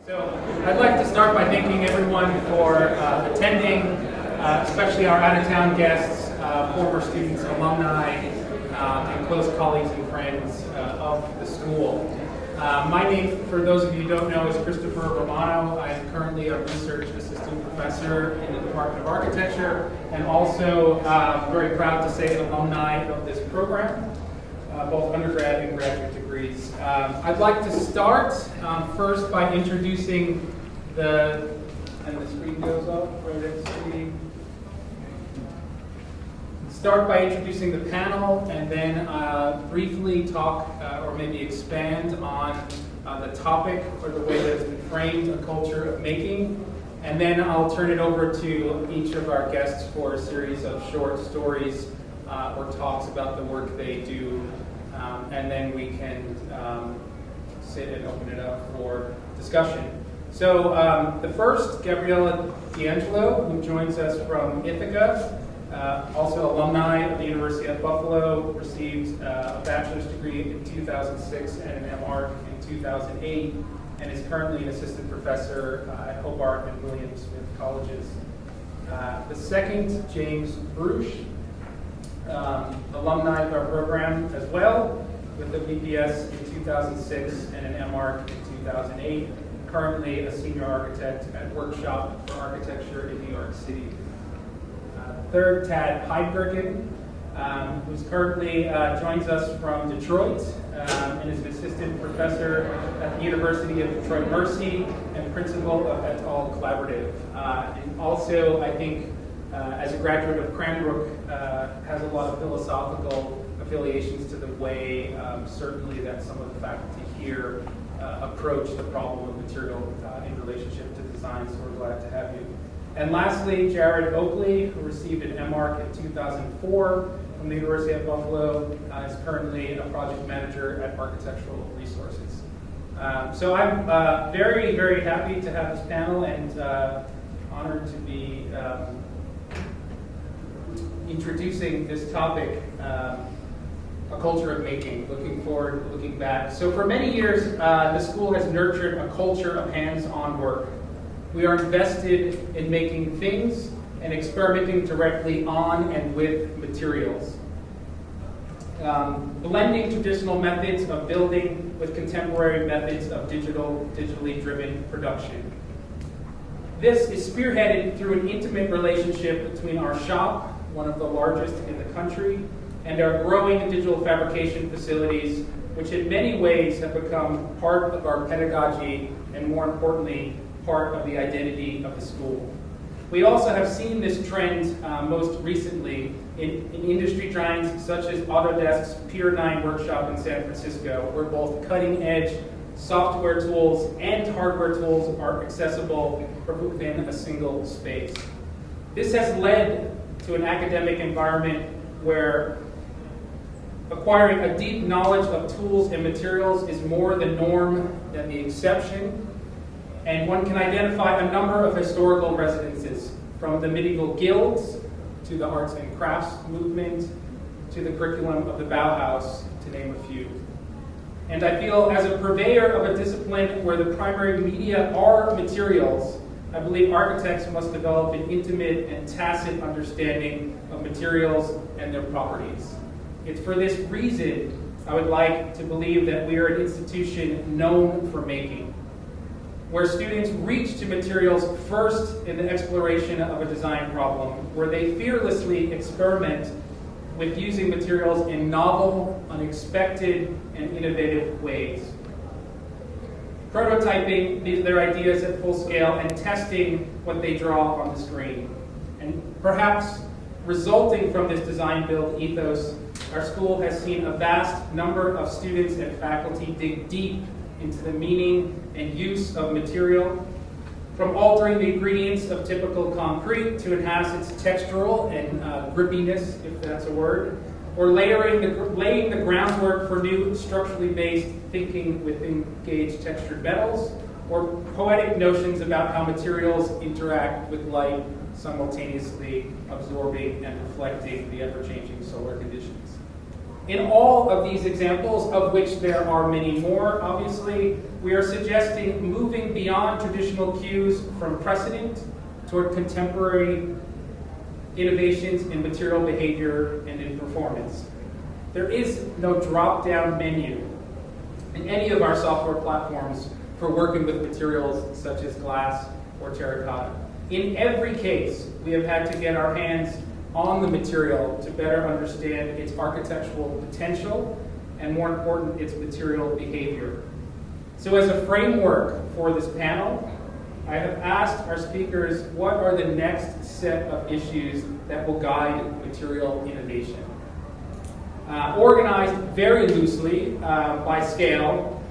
So I'd like to start by thanking everyone for attending, especially our out-of-town guests, former students, alumni, and close colleagues and friends of the school. My name, for those of you who don't know, is Christopher Romano. I am currently a research assistant professor in the Department of Architecture, and also very proud to say an alumni of this program, both undergrad and graduate degrees. I'd like to start first by introducing and the screen goes up, right at the screen. Start by introducing the panel and then briefly talk or maybe expand on the topic or the way that it's been framed, a culture of making. And then I'll turn it over to each of our guests for a series of short stories or talks about the work they do. And then we can sit and open it up for discussion. So the first, Gabriella D'Angelo, who joins us from Ithaca, also alumni of the University of Buffalo, received a bachelor's degree in 2006 and an MArch in 2008, and is currently an assistant professor at Hobart and William Smith Colleges. The second, James Bruce, alumni of our program as well, with a BPS in 2006 and an MArch in 2008, currently a senior architect at Workshop for Architecture in New York City. Third, Tad Heidgergen, who's currently joins us from Detroit and is an assistant professor at the University of Detroit Mercy and principal of Et al. Collaborative. And also, I think, as a graduate of Cranbrook, has a lot of philosophical affiliations to the way, certainly, that some of the faculty here approach the problem of material in relationship to design, so we're glad to have you. And lastly, Jared Oakley, who received an MArch in 2004 from the University of Buffalo, is currently a project manager at Architectural Resources. So I'm very, very happy to have this panel and honored to be introducing this topic, a culture of making, looking forward, looking back. So for many years, the school has nurtured a culture of hands-on work. We are invested in making things and experimenting directly on and with materials. Blending traditional methods of building with contemporary methods of digitally driven production. This is spearheaded through an intimate relationship between our shop, one of the largest in the country, and our growing digital fabrication facilities, which in many ways have become part of our pedagogy and, more importantly, part of the identity of the school. We also have seen this trend most recently in industry giants such as Autodesk's Pier 9 workshop in San Francisco, where both cutting-edge software tools and hardware tools are accessible within a single space. This has led to an academic environment where acquiring a deep knowledge of tools and materials is more the norm than the exception. And one can identify a number of historical residences, from the medieval guilds to the arts and crafts movement to the curriculum of the Bauhaus, to name a few. And I feel, as a purveyor of a discipline where the primary media are materials, I believe architects must develop an intimate and tacit understanding of materials and their properties. It's for this reason I would like to believe that we are an institution known for making, where students reach to materials first in the exploration of a design problem, where they fearlessly experiment with using materials in novel, unexpected, and innovative ways. Prototyping their ideas at full scale and testing what they draw on the screen. And perhaps resulting from this design-build ethos, our school has seen a vast number of students and faculty dig deep into the meaning and use of material, from altering the ingredients of typical concrete to enhance its textural and grippiness, if that's a word, or laying the groundwork for new structurally based thinking with engaged textured metals, or poetic notions about how materials interact with light, simultaneously absorbing and reflecting the ever-changing solar conditions. In all of these examples, of which there are many more, obviously, we are suggesting moving beyond traditional cues from precedent toward contemporary innovations in material behavior and in performance. There is no drop-down menu in any of our software platforms for working with materials such as glass or terracotta. In every case, we have had to get our hands on the material to better understand its architectural potential and, more important, its material behavior. So as a framework for this panel, I have asked our speakers what are the next set of issues that will guide material innovation. Organized very loosely by scale,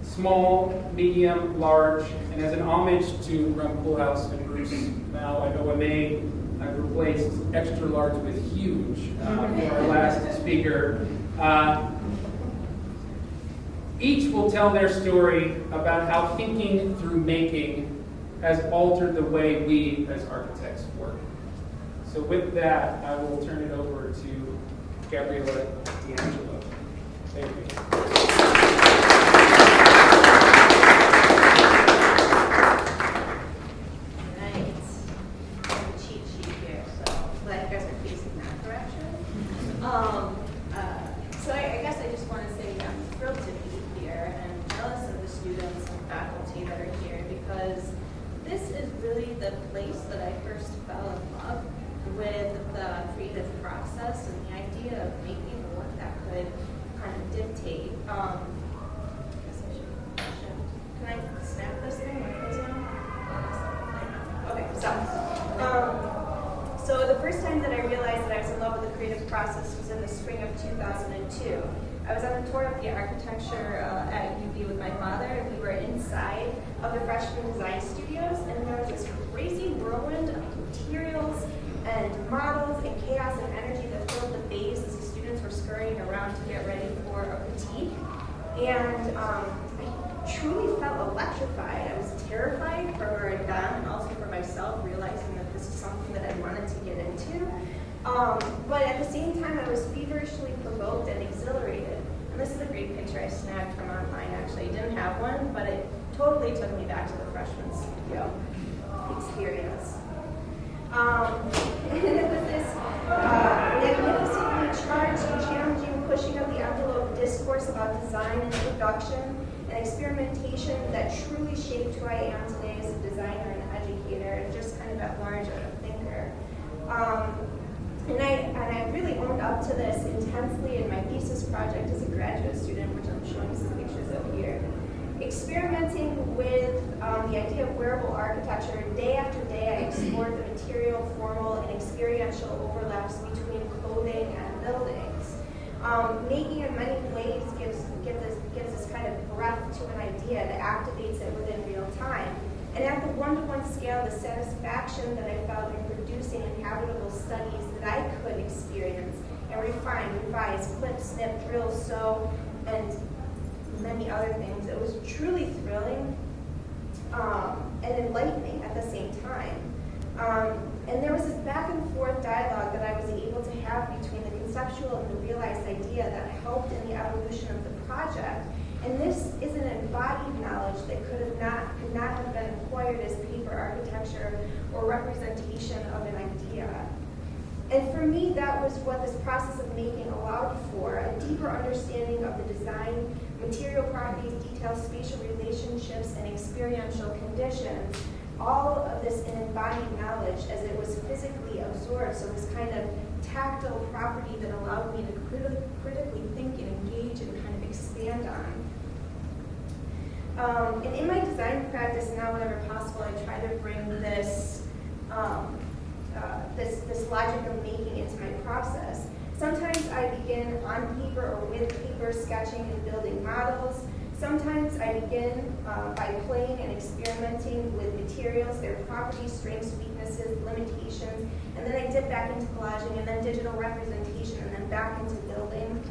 small, medium, large, and as an homage to Bauhaus and Bruce, now at OMA, I've replaced extra large with huge for our last speaker. Each will tell their story about how thinking through making has altered the way we as architects work. So with that, I will turn it over to Gabriella D'Angelo. Thank you. So I guess I just want to say that I'm thrilled to be here and jealous of the students and faculty that are here, because this is really the place that I first fell in love with the creative process and the idea of making work that could kind of dictate. I guess I should. Can I snap this thing? Okay, so the first time that I realized that I was in love with the creative process was in the spring of 2002. I was on a tour of the architecture at UB with my father, and we were inside of the freshman design studios, and there was this crazy whirlwind of materials and models and chaos and energy that filled the bays as the students were scurrying around to get ready for a critique. And I truly felt electrified. I was terrified for where I'd gone, and also for myself, realizing that this is something that I wanted to get into. But at the same time, I was feverishly provoked and exhilarated. And this is a great picture I snagged from online, actually. I didn't have one, but it totally took me back to the freshman studio experience. And it was this magnificently charged and challenging pushing of the envelope discourse about design and production and experimentation that truly shaped who I am today as a designer and educator, and just kind of at large as a thinker. And I really owned up to this intensely in my thesis project as a graduate student, which I'm showing some pictures of here. Experimenting with the idea of wearable architecture, day after day I explored the material, formal, and experiential overlaps between clothing and buildings. Making in many ways gives this kind of breath to an idea that activates it within real time. And at the one-to-one scale, the satisfaction that I felt in producing inhabitable studies that I could experience and refine, revise, clip, snip, drill, sew, and many other things. It was truly thrilling and enlightening at the same time. And there was this back and forth dialogue that I was able to have between the conceptual and the realized idea that helped in the evolution of the project. And this is an embodied knowledge that could not have been acquired as paper architecture or representation of an idea. And for me, that was what this process of making allowed for, a deeper understanding of the design, material properties, details, spatial relationships, and experiential conditions. All of this in embodied knowledge as it was physically absorbed, so this kind of tactile property that allowed me to critically think and engage and kind of expand on. And in my design practice now, whenever possible, I try to bring this this logic of making into my process. Sometimes I begin on paper or with paper, sketching and building models. Sometimes I begin by playing and experimenting with materials, their properties, strengths, weaknesses, limitations, and then I dip back into collaging and then digital representation and then back into building.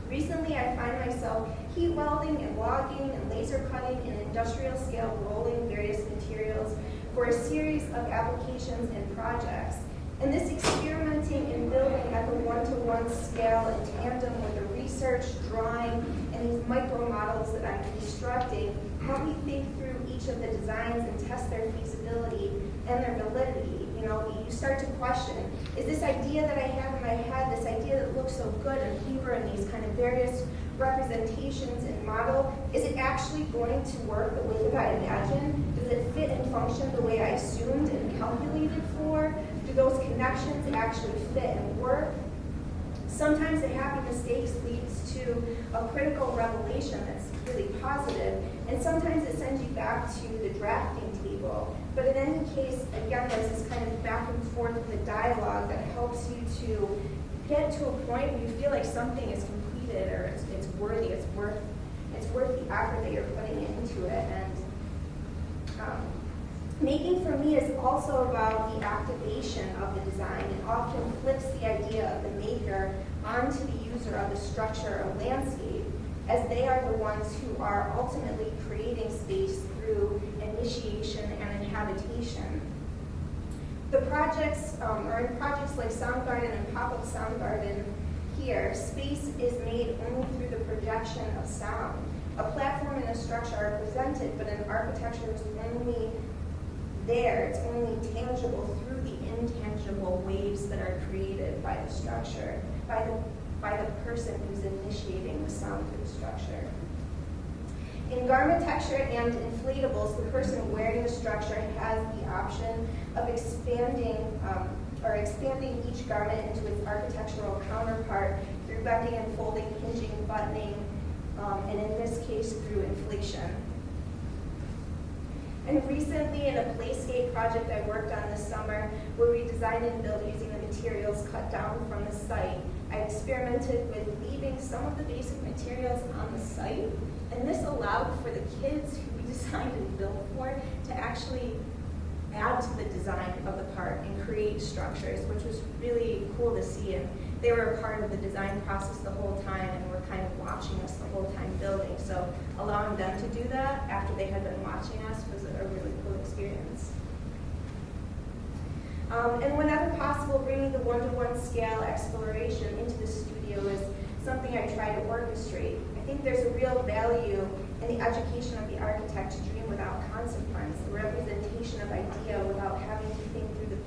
Recently, I find myself heat welding and logging and laser cutting and industrial scale rolling various materials for a series of applications and projects. And this experimenting and building at the one-to-one scale in tandem with the research, drawing, and these micro models that I'm constructing help me think through each of the designs and test their feasibility and their validity. You know, you start to question, is this idea that I have in my head, this idea that looks so good on paper and these kind of various representations and model, is it actually going to work the way that I imagined? Does it fit and function the way I assumed and calculated for? Do those connections actually fit and work? Sometimes the happy mistakes leads to a critical revelation that's really positive, and sometimes it sends you back to the drafting table. But in any case, again, there's this kind of back and forth with the dialogue that helps you to get to a point where you feel like something is completed or it's worthy, it's worth the effort that you're putting into it. And making for me is also about the activation of the design. It often flips the idea of the maker onto the user of the structure or landscape, as they are the ones who are ultimately creating space through initiation and inhabitation. The projects, or in projects like Sound Garden and Pop-Up Sound Garden here, space is made only through the projection of sound. A platform and a structure are presented, but an architecture is only there, it's only tangible through the intangible waves that are created by the structure, by the person who's initiating the sound through the structure. In garment texture and inflatables, the person wearing the structure has the option of expanding each garment into its architectural counterpart through bending and folding, hinging, buttoning, and in this case through inflation. And recently, in a playscape project I worked on this summer, where we designed and built using the materials cut down from the site, I experimented with leaving some of the basic materials on the site, and this allowed for the kids who we designed and built for to actually add to the design of the part and create structures, which was really cool to see. And they were a part of the design process the whole time and were kind of watching us the whole time building. So allowing them to do that after they had been watching us was a really cool experience. And whenever possible, bringing the one-to-one scale exploration into the studio is something I try to orchestrate. I think there's a real value in the education of the architect to dream without consequence, the representation of idea without having to think through the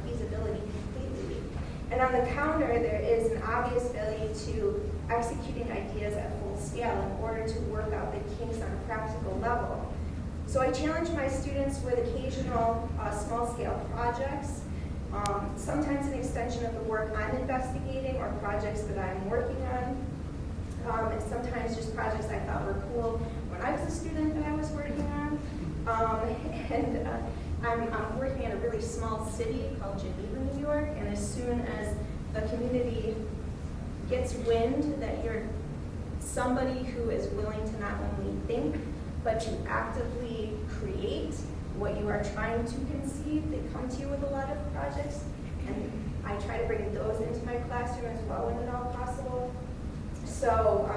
feasibility completely. And on the counter, there is an obvious value to executing ideas at full scale in order to work out the kinks on a practical level. So I challenge my students with occasional small-scale projects, sometimes an extension of the work I'm investigating or projects that I'm working on, and sometimes just projects I thought were cool when I was a student that I was working on. I'm working in a really small city called Geneva, New York, and as soon as the community gets wind that you're somebody who is willing to not only think, but to actively create what you are trying to conceive, they come to you with a lot of projects, and I try to bring those into my classroom as well when at all possible. So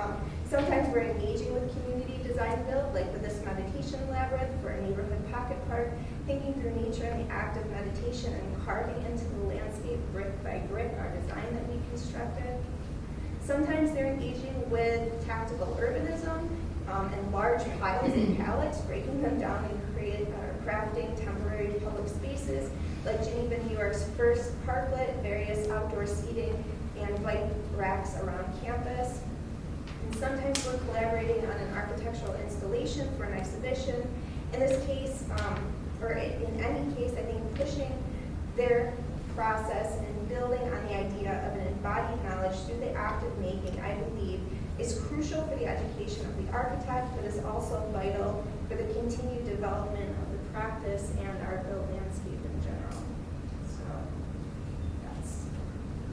sometimes we're engaging with community design build, like with this meditation labyrinth for a neighborhood pocket park, thinking through nature and the act of meditation and carving into the landscape brick by brick our design that we constructed. Sometimes they're engaging with tactical urbanism and large piles and pallets, breaking them down and crafting temporary public spaces, like Geneva, New York's first parklet, various outdoor seating, and bike racks around campus. And sometimes we're collaborating on an architectural installation for an exhibition. In this case, or in any case, I think pushing their process and building on the idea of an embodied knowledge through the act of making, I believe, is crucial for the education of the architect, but is also vital for the continued development of the practice and our built landscape in general. So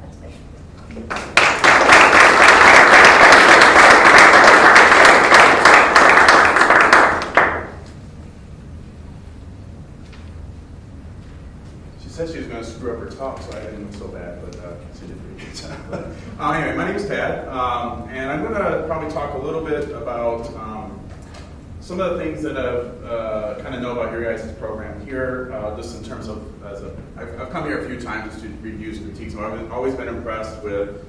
that's my She said she was going to screw up her talk, so I didn't look so bad, but she did pretty good. Anyway, my name is Tad, and I'm going to probably talk a little bit about some of the things that I've kind of know about your guys' program here, just in terms of, I've come here a few times to reviews and critiques, and I've always been impressed with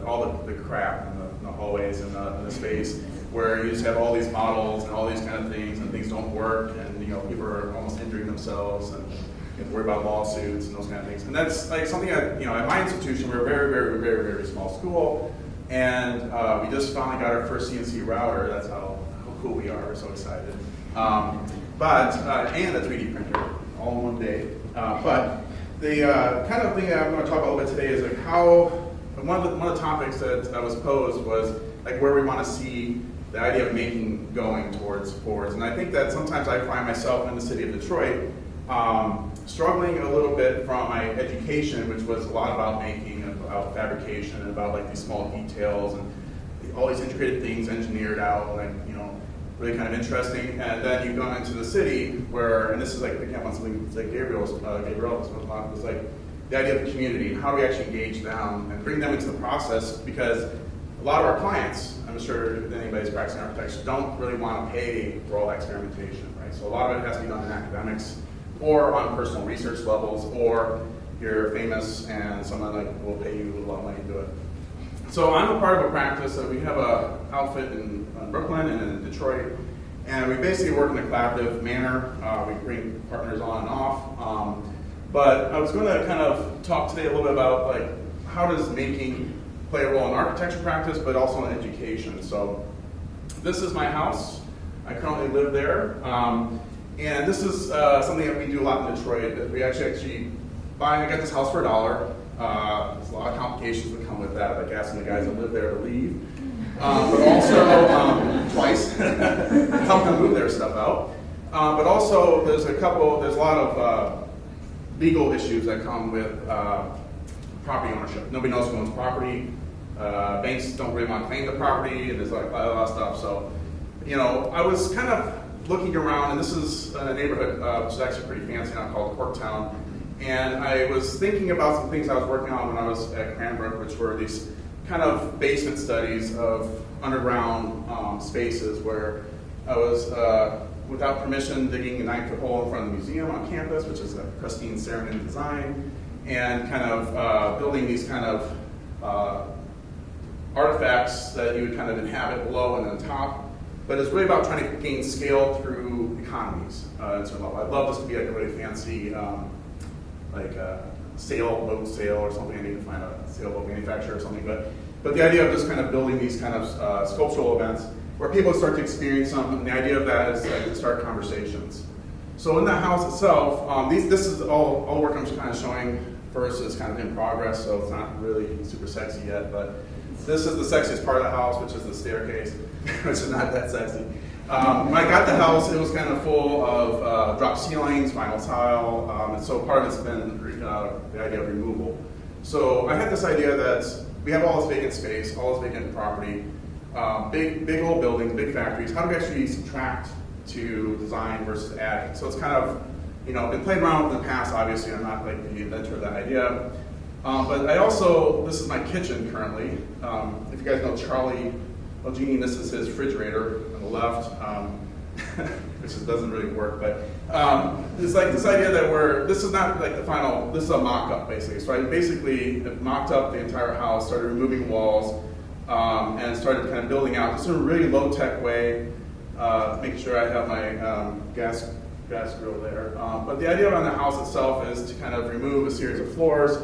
all the crap in the hallways and the space, where you just have all these models and all these kind of things, and things don't work, and people are almost injuring themselves, and you have to worry about lawsuits and those kind of things. And that's like something at my institution, we're a very, very, very, very small school, and we just finally got our first CNC router. That's how cool we are. We're so excited. And a 3D printer, all in one day. But the kind of thing that I'm going to talk about a little bit today is like how one of the topics that I was posed was like where we want to see the idea of making going towards forwards. And I think that sometimes I find myself in the city of Detroit struggling a little bit from my education, which was a lot about making, about fabrication, and about like these small details and all these intricate things engineered out, like really kind of interesting. And then you go into the city where, and this is like picking up on something like Gabriel was like the idea of the community and how do we actually engage them and bring them into the process, because a lot of our clients, I'm sure if anybody's practicing architecture, don't really want to pay for all that experimentation, right? So a lot of it has to be done in academics or on personal research levels, or you're famous and someone like will pay you a lot of money to do it. So I'm a part of a practice that we have a outfit in Brooklyn and in Detroit, and we basically work in a collaborative manner. We bring partners on and off. But I was going to kind of talk today a little bit about like how does making play a role in architecture practice, but also in education. So this is my house. I currently live there, and this is something that we do a lot in Detroit. We actually I got this house for $1. There's a lot of complications that come with that, like asking the guys that live there to leave. But also, twice, help them move their stuff out. But also, there's a lot of legal issues that come with property ownership. Nobody knows who owns property. Banks don't really want to claim the property, and there's like a lot of stuff. So, I was kind of looking around, and this is a neighborhood which is actually pretty fancy now, called Corktown. And I was thinking about some things I was working on when I was at Cranbrook, which were these kind of basement studies of underground spaces where I was, without permission, digging a 9-foot hole in front of the museum on campus, which is a pristine ceramic design, and kind of building these kind of artifacts that you would kind of inhabit below and then top. But it's really about trying to gain scale through economies. I'd love this to be like a really fancy like a boat sail or something. I need to find a sailboat manufacturer or something. But the idea of just kind of building these kind of sculptural events where people start to experience them, and the idea of that is to start conversations. So in the house itself, this is all the work I'm kind of showing first is kind of in progress, so it's not really super sexy yet, but this is the sexiest part of the house, which is the staircase, which is not that sexy. When I got the house, it was kind of full of drop ceilings, vinyl tile, and so part of it's been the idea of removal. So I had this idea that we have all this vacant space, all this vacant property, big old buildings, big factories. How do we actually subtract to design versus add? So it's kind of, been playing around with in the past, obviously. I'm not like the inventor of that idea. But I also, this is my kitchen currently. If you guys know Charlie Genie, this is his refrigerator on the left, which doesn't really work, but it's like this idea that this is not like the final, this is a mock-up basically. So I basically mocked up the entire house, started removing walls, and started kind of building out just in a really low-tech way, making sure I have my gas grill there. But the idea around the house itself is to kind of remove a series of floors,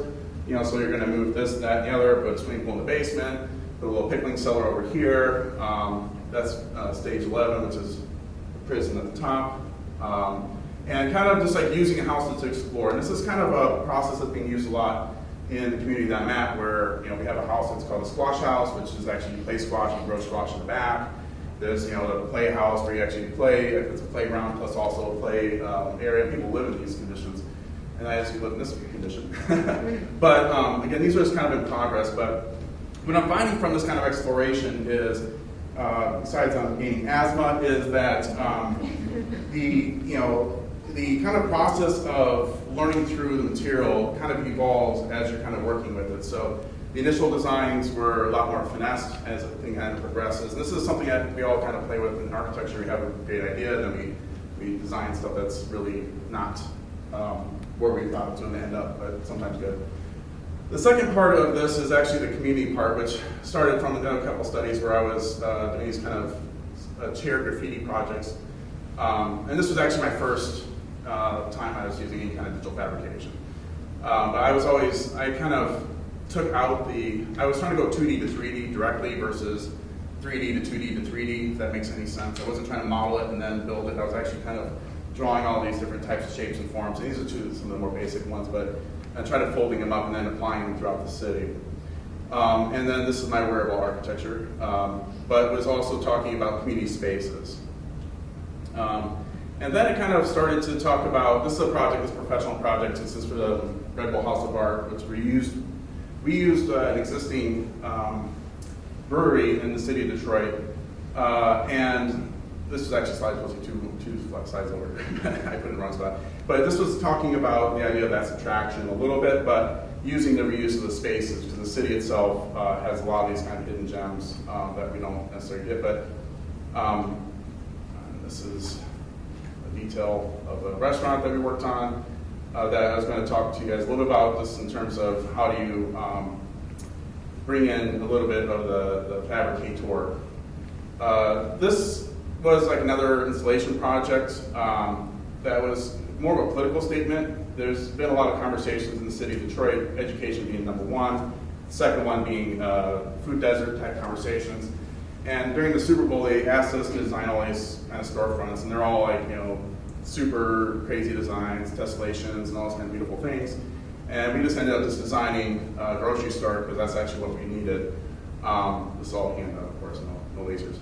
so you're gonna move this, that, and the other, put a swimming pool in the basement, put a little pickling cellar over here. That's stage 11, which is the prison at the top. And kind of just like using a house to explore. And this is kind of a process that's being used a lot in the community that I'm at, where we have a house that's called a squash house, which is actually you play squash and grow squash in the back. There's the playhouse where you actually play. It's a playground plus also a play area. People live in these conditions. And I actually live in this condition. But again, these are just kind of in progress. But what I'm finding from this kind of exploration is, besides gaining asthma, is that the kind of process of learning through the material kind of evolves as you're kind of working with it. So The initial designs were a lot more finessed as the thing kind of progresses. And this is something that we all kind of play with in architecture. We have a great idea, then we design stuff that's really not where we thought it was going to end up, but sometimes good. The second part of this is actually the community part, which started from a couple studies where I was doing these kind of chair graffiti projects. And this was actually my first time I was using any kind of digital fabrication. But I kind of took out I was trying to go 2D to 3D directly versus 3D to 2D to 3D, if that makes any sense. I wasn't trying to model it and then build it. I was actually kind of drawing all these different types of shapes and forms. And these are some of the more basic ones, but I tried folding them up and then applying them throughout the city. And then this is my wearable architecture, but was also talking about community spaces. And then it kind of started to talk about, this is a project, this professional project. This is for the Red Bull House of Art, which we used an existing brewery in the city of Detroit. And this is actually supposed to be two slides over. I put it in the wrong spot. But this was talking about the idea of that subtraction a little bit, but using the reuse of the spaces, because the city itself has a lot of these kind of hidden gems that we don't necessarily get. But this is a detail of a restaurant that we worked on that I was going to talk to you guys a little bit about, just in terms of how do you bring in a little bit of the fabricator. This was like another installation project that was more of a political statement. There's been a lot of conversations in the city of Detroit, education being number one, second one being food desert type conversations. And during the Super Bowl, they asked us to design all these kind of storefronts, and they're all like, super crazy designs, tessellations, and all those kind of beautiful things. And we just ended up just designing a grocery store, because that's actually what we needed. This is all hand done, of course, no lasers.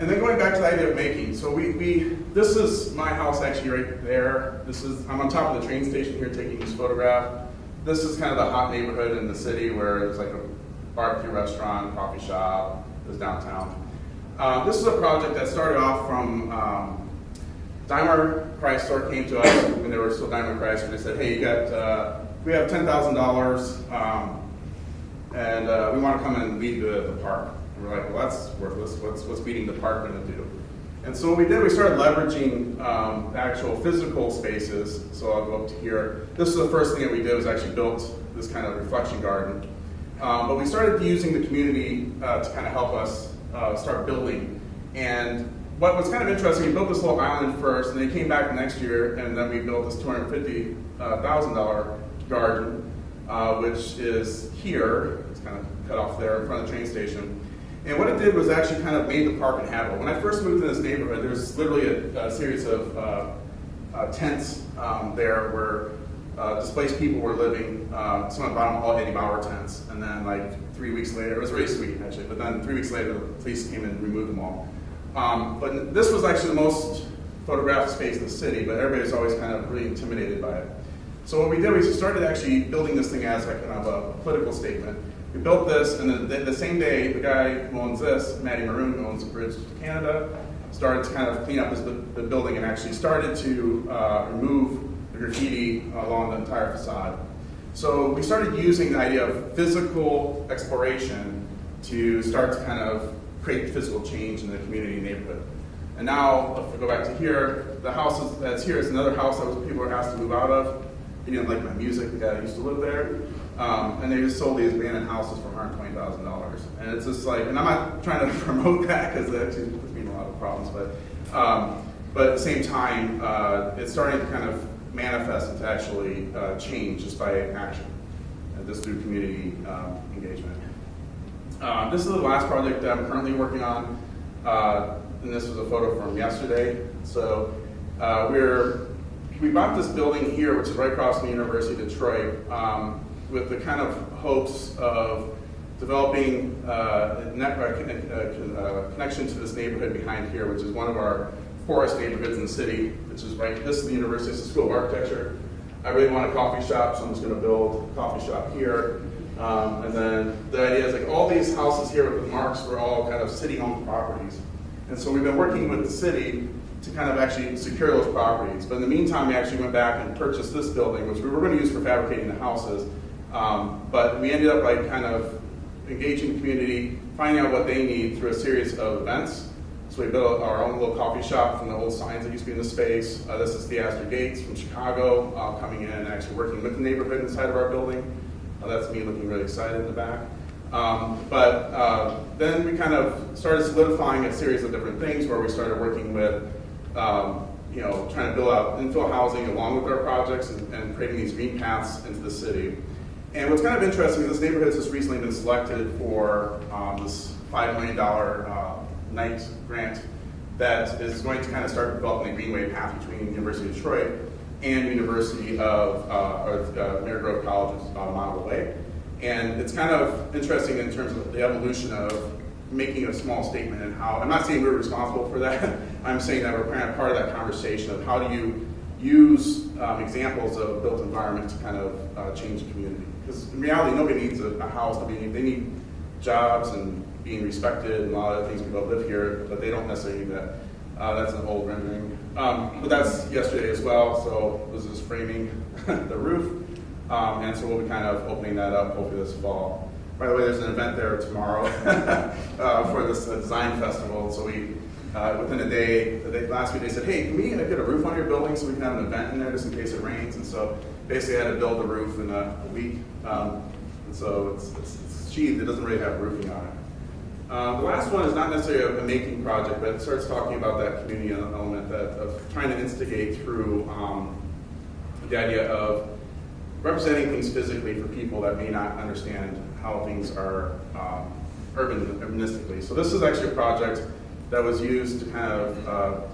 And then going back to the idea of making, so this is my house actually right there. I'm on top of the train station here taking this photograph. This is kind of the hot neighborhood in the city where there's like a barbecue restaurant, coffee shop, there's downtown. This is a project that started off from Daimler Chrysler came to us when they were still Daimler Chrysler. They said, hey, we have $10,000 and we want to come and lead the park. And we're like, well, that's worthless. What's leading the park going to do? And so what we did, we started leveraging actual physical spaces. So I'll go up to here. This is the first thing that we did, was actually built this kind of reflection garden. But we started using the community to kind of help us start building. And what was kind of interesting, we built this little island first, and then came back the next year, and then we built this $250,000 garden, which is here. It's kind of cut off there in front of the train station. And what it did was actually kind of made the park inhabitable. When I first moved to this neighborhood, there was literally a series of tents there where displaced people were living. Some of the bottom all Eddie Bauer tents. And then like 3 weeks later, it was really sweet actually, but then 3 weeks later the police came and removed them all. But this was actually the most photographed space in the city, but everybody was always kind of really intimidated by it. So what we did was we started actually building this thing as like kind of a political statement. We built this, and then the same day, the guy who owns this, Matty Maroon, who owns the bridge to Canada, started to kind of clean up the building and actually started to remove the graffiti along the entire facade. So we started using the idea of physical exploration to start to kind of create physical change in the community and neighborhood. And now, if we go back to here, the house that's here is another house that people were asked to move out of. He didn't like my music, the guy that used to live there. And they just sold these abandoned houses for $120,000. And it's just like, and I'm not trying to promote that because it actually puts me in a lot of problems, but at the same time, it's starting to kind of manifest into actually change just by action, and just through community engagement. This is the last project that I'm currently working on, and this was a photo from yesterday. So we bought this building here, which is right across from the University of Detroit, with the kind of hopes of developing a connection to this neighborhood behind here, which is one of our poorest neighborhoods in the city, which is right, this is the University School of Architecture. I really want a coffee shop, so I'm just going to build a coffee shop here. And then the idea is like all these houses here with the marks were all kind of city-owned properties. And so we've been working with the city to kind of actually secure those properties. But in the meantime, we actually went back and purchased this building, which we were going to use for fabricating the houses. But we ended up like kind of engaging the community, finding out what they need through a series of events. So we built our own little coffee shop from the old signs that used to be in the space. This is Theaster Gates from Chicago, coming in and actually working with the neighborhood inside of our building. That's me looking really excited in the back. Then we kind of started solidifying a series of different things where we started working with, trying to build out infill housing along with our projects and creating these green paths into the city. And what's kind of interesting is this neighborhood has just recently been selected for this $5 million NIGHT grant that is going to kind of start developing a greenway path between University of Detroit and University of Marygrove College's Model Way. And it's kind of interesting in terms of the evolution of making a small statement and how, I'm not saying we're responsible for that, I'm saying that we're kind of part of that conversation of how do you use examples of a built environment to kind of change the community. Because in reality, nobody needs a house, they need jobs and being respected and a lot of things people live here, but they don't necessarily need that. That's an old rendering. But that's yesterday as well, so this is framing the roof. And so we'll be kind of opening that up hopefully this fall. By the way, there's an event there tomorrow for this design festival. So we, within a day, last week they said, hey, can we get a roof on your building so we can have an event in there just in case it rains? And so basically I had to build the roof in a week. And so it's sheathed, it doesn't really have roofing on it. The last one is not necessarily a making project, but it starts talking about that community element of trying to instigate through the idea of representing things physically for people that may not understand how things are urbanistically. So this is actually a project that was used to kind of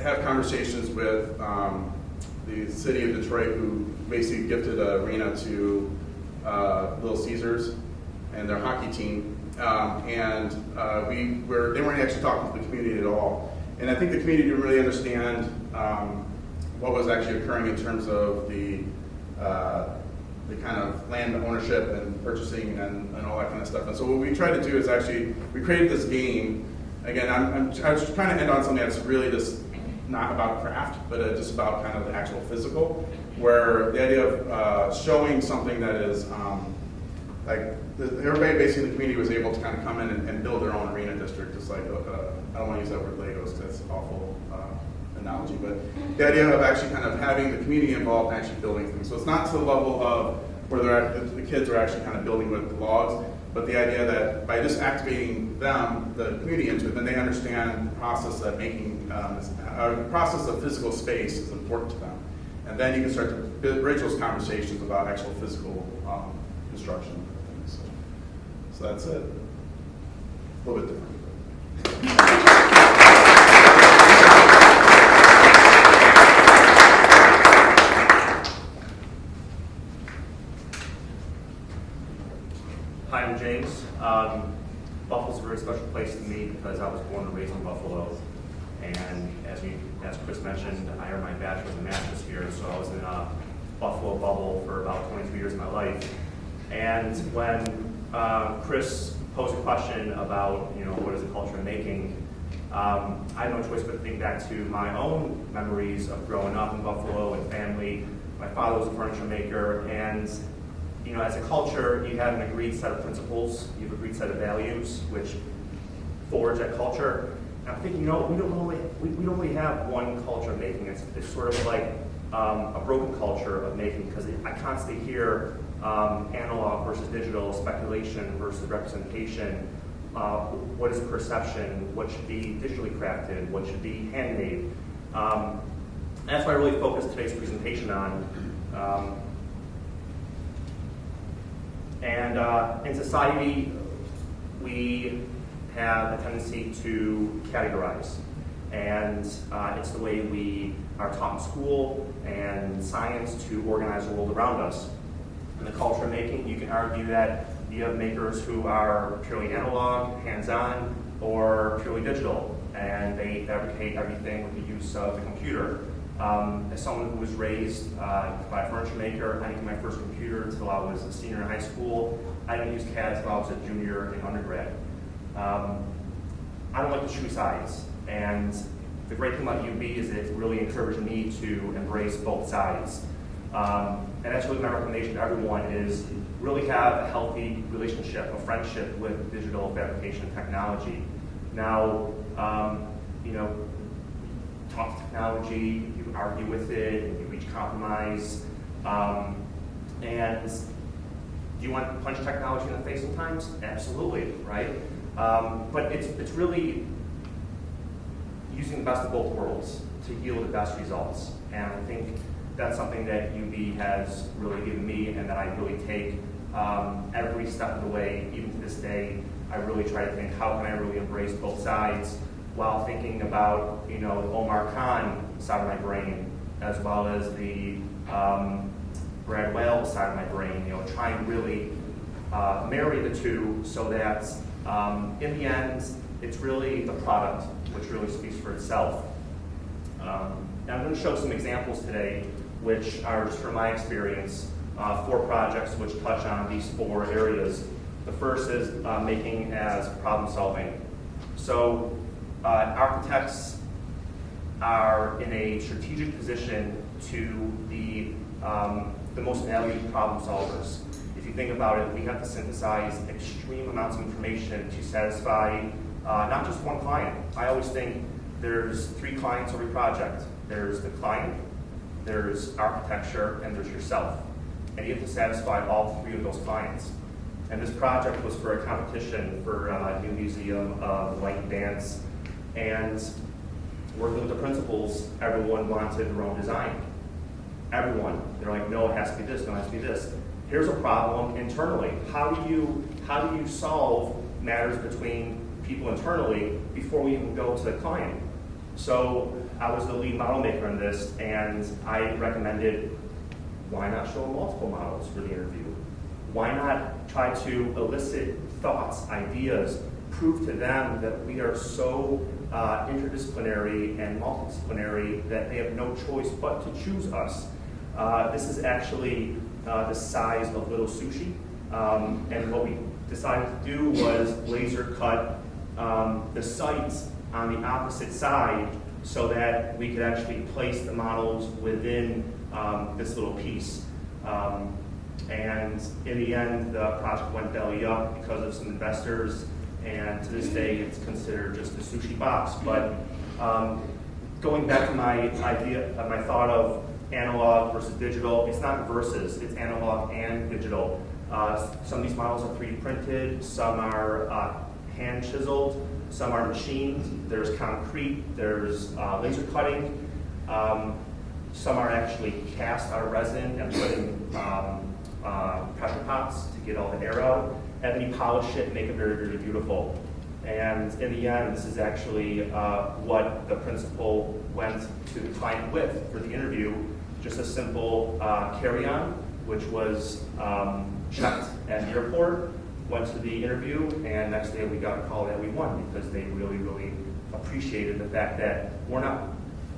have conversations with the city of Detroit, who basically gifted an arena to Little Caesars and their hockey team. They weren't actually talking to the community at all. And I think the community didn't really understand what was actually occurring in terms of the kind of land ownership and purchasing and all that kind of stuff. And so what we tried to do is actually, we created this game. Again, I was trying to end on something that's really just not about craft, but just about kind of the actual physical, where the idea of showing something that is everybody basically in the community was able to kind of come in and build their own arena district, just like, I don't want to use that word Legos because that's an awful analogy, but the idea of actually kind of having the community involved and actually building things. So it's not to the level of where the kids are actually kind of building with the logs, but the idea that by just activating them, the community into it, then they understand the process that making, the process of physical space is important to them. And then you can start to bridge those conversations about actual physical construction. So that's it. A little bit different. Hi, I'm James. Buffalo's a very special place to me because I was born and raised in Buffalo. And as Chris mentioned, I earned my bachelor's and master's here, so I was in a Buffalo bubble for about 23 years of my life. And when Chris posed a question about, what is a culture of making, I had no choice but to think back to my own memories of growing up in Buffalo and family. My father was a furniture maker, and as a culture, you have an agreed set of principles, you have an agreed set of values, which forge that culture. And I'm thinking, we don't really have one culture of making. It's sort of like a broken culture of making, because I constantly hear analog versus digital, speculation versus representation. What is perception? What should be digitally crafted? What should be handmade? That's what I really focused today's presentation on. In society, we have a tendency to categorize. And it's the way we are taught in school and science to organize the world around us. In the culture of making, you can argue that you have makers who are purely analog, hands-on, or purely digital, and they fabricate everything with the use of the computer. As someone who was raised by a furniture maker, I didn't get my first computer until I was a senior in high school. I didn't use CAD until I was a junior in undergrad. I don't like to choose sides, and The great thing about UB is it really encouraged me to embrace both sides. And that's really my recommendation to everyone is really have a healthy relationship, a friendship with digital fabrication technology. Now, you know, talk to technology, you argue with it, and you reach compromise. And do you want to punch technology in the face sometimes? Absolutely, right? But it's really using the best of both worlds to yield the best results. And I think that's something that UB has really given me and that I really take every step of the way. Even to this day, I really try to think, how can I really embrace both sides while thinking about, you know, the Omar Khan side of my brain, as well as the Brad Wales side of my brain, you know, try and really marry the two so that in the end, it's really the product which really speaks for itself. And I'm going to show some examples today which are just from my experience, 4 projects which touch on these 4 areas. The first is making as problem solving. So architects are in a strategic position to be the most valued problem solvers. If you think about it, we have to synthesize extreme amounts of information to satisfy not just one client. I always think there's 3 clients every project. There's the client, there's architecture, and there's yourself. And you have to satisfy all 3 of those clients. And this project was for a competition for a new museum of light and dance. And working with the principals, everyone wanted their own design. Everyone. They're like, no, it has to be this, no, it has to be this. Here's a problem internally. How do you solve matters between people internally before we even go to the client? So I was the lead model maker on this, and I recommended, why not show multiple models for the interview? Why not try to elicit thoughts, ideas, prove to them that we are so interdisciplinary and multidisciplinary that they have no choice but to choose us. This is actually the size of Little Sushi, and what we decided to do was laser cut the sites on the opposite side so that we could actually place the models within this little piece. And in the end, the project went belly up because of some investors, and to this day, it's considered just a sushi box. But going back to my idea, my thought of analog versus digital, it's not versus, it's analog and digital. Some of these models are 3D printed, some are hand chiseled, some are machined, there's concrete, there's laser cutting, some are actually cast out of resin and put in pressure pots to get all the air out, and then you polish it and make it very, very beautiful. And in the end, this is actually what the principal went to the client with for the interview, just a simple carry-on, which was checked at the airport, went to the interview, and next day we got a call that we won because they really, really appreciated the fact that we're not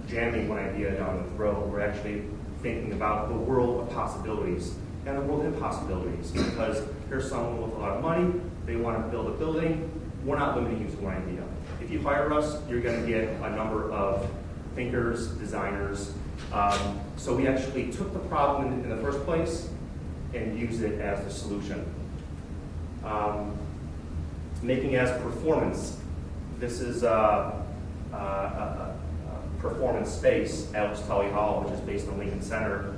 jamming one idea down the throat, we're actually thinking about the world of possibilities and the world of impossibilities, because here's someone with a lot of money, they want to build a building, we're not limiting you to one idea. If you hire us, you're going to get a number of thinkers, designers. So we actually took the problem in the first place and used it as the solution. Making as performance. This is a performance space at Tully Hall, which is based in Lincoln Center.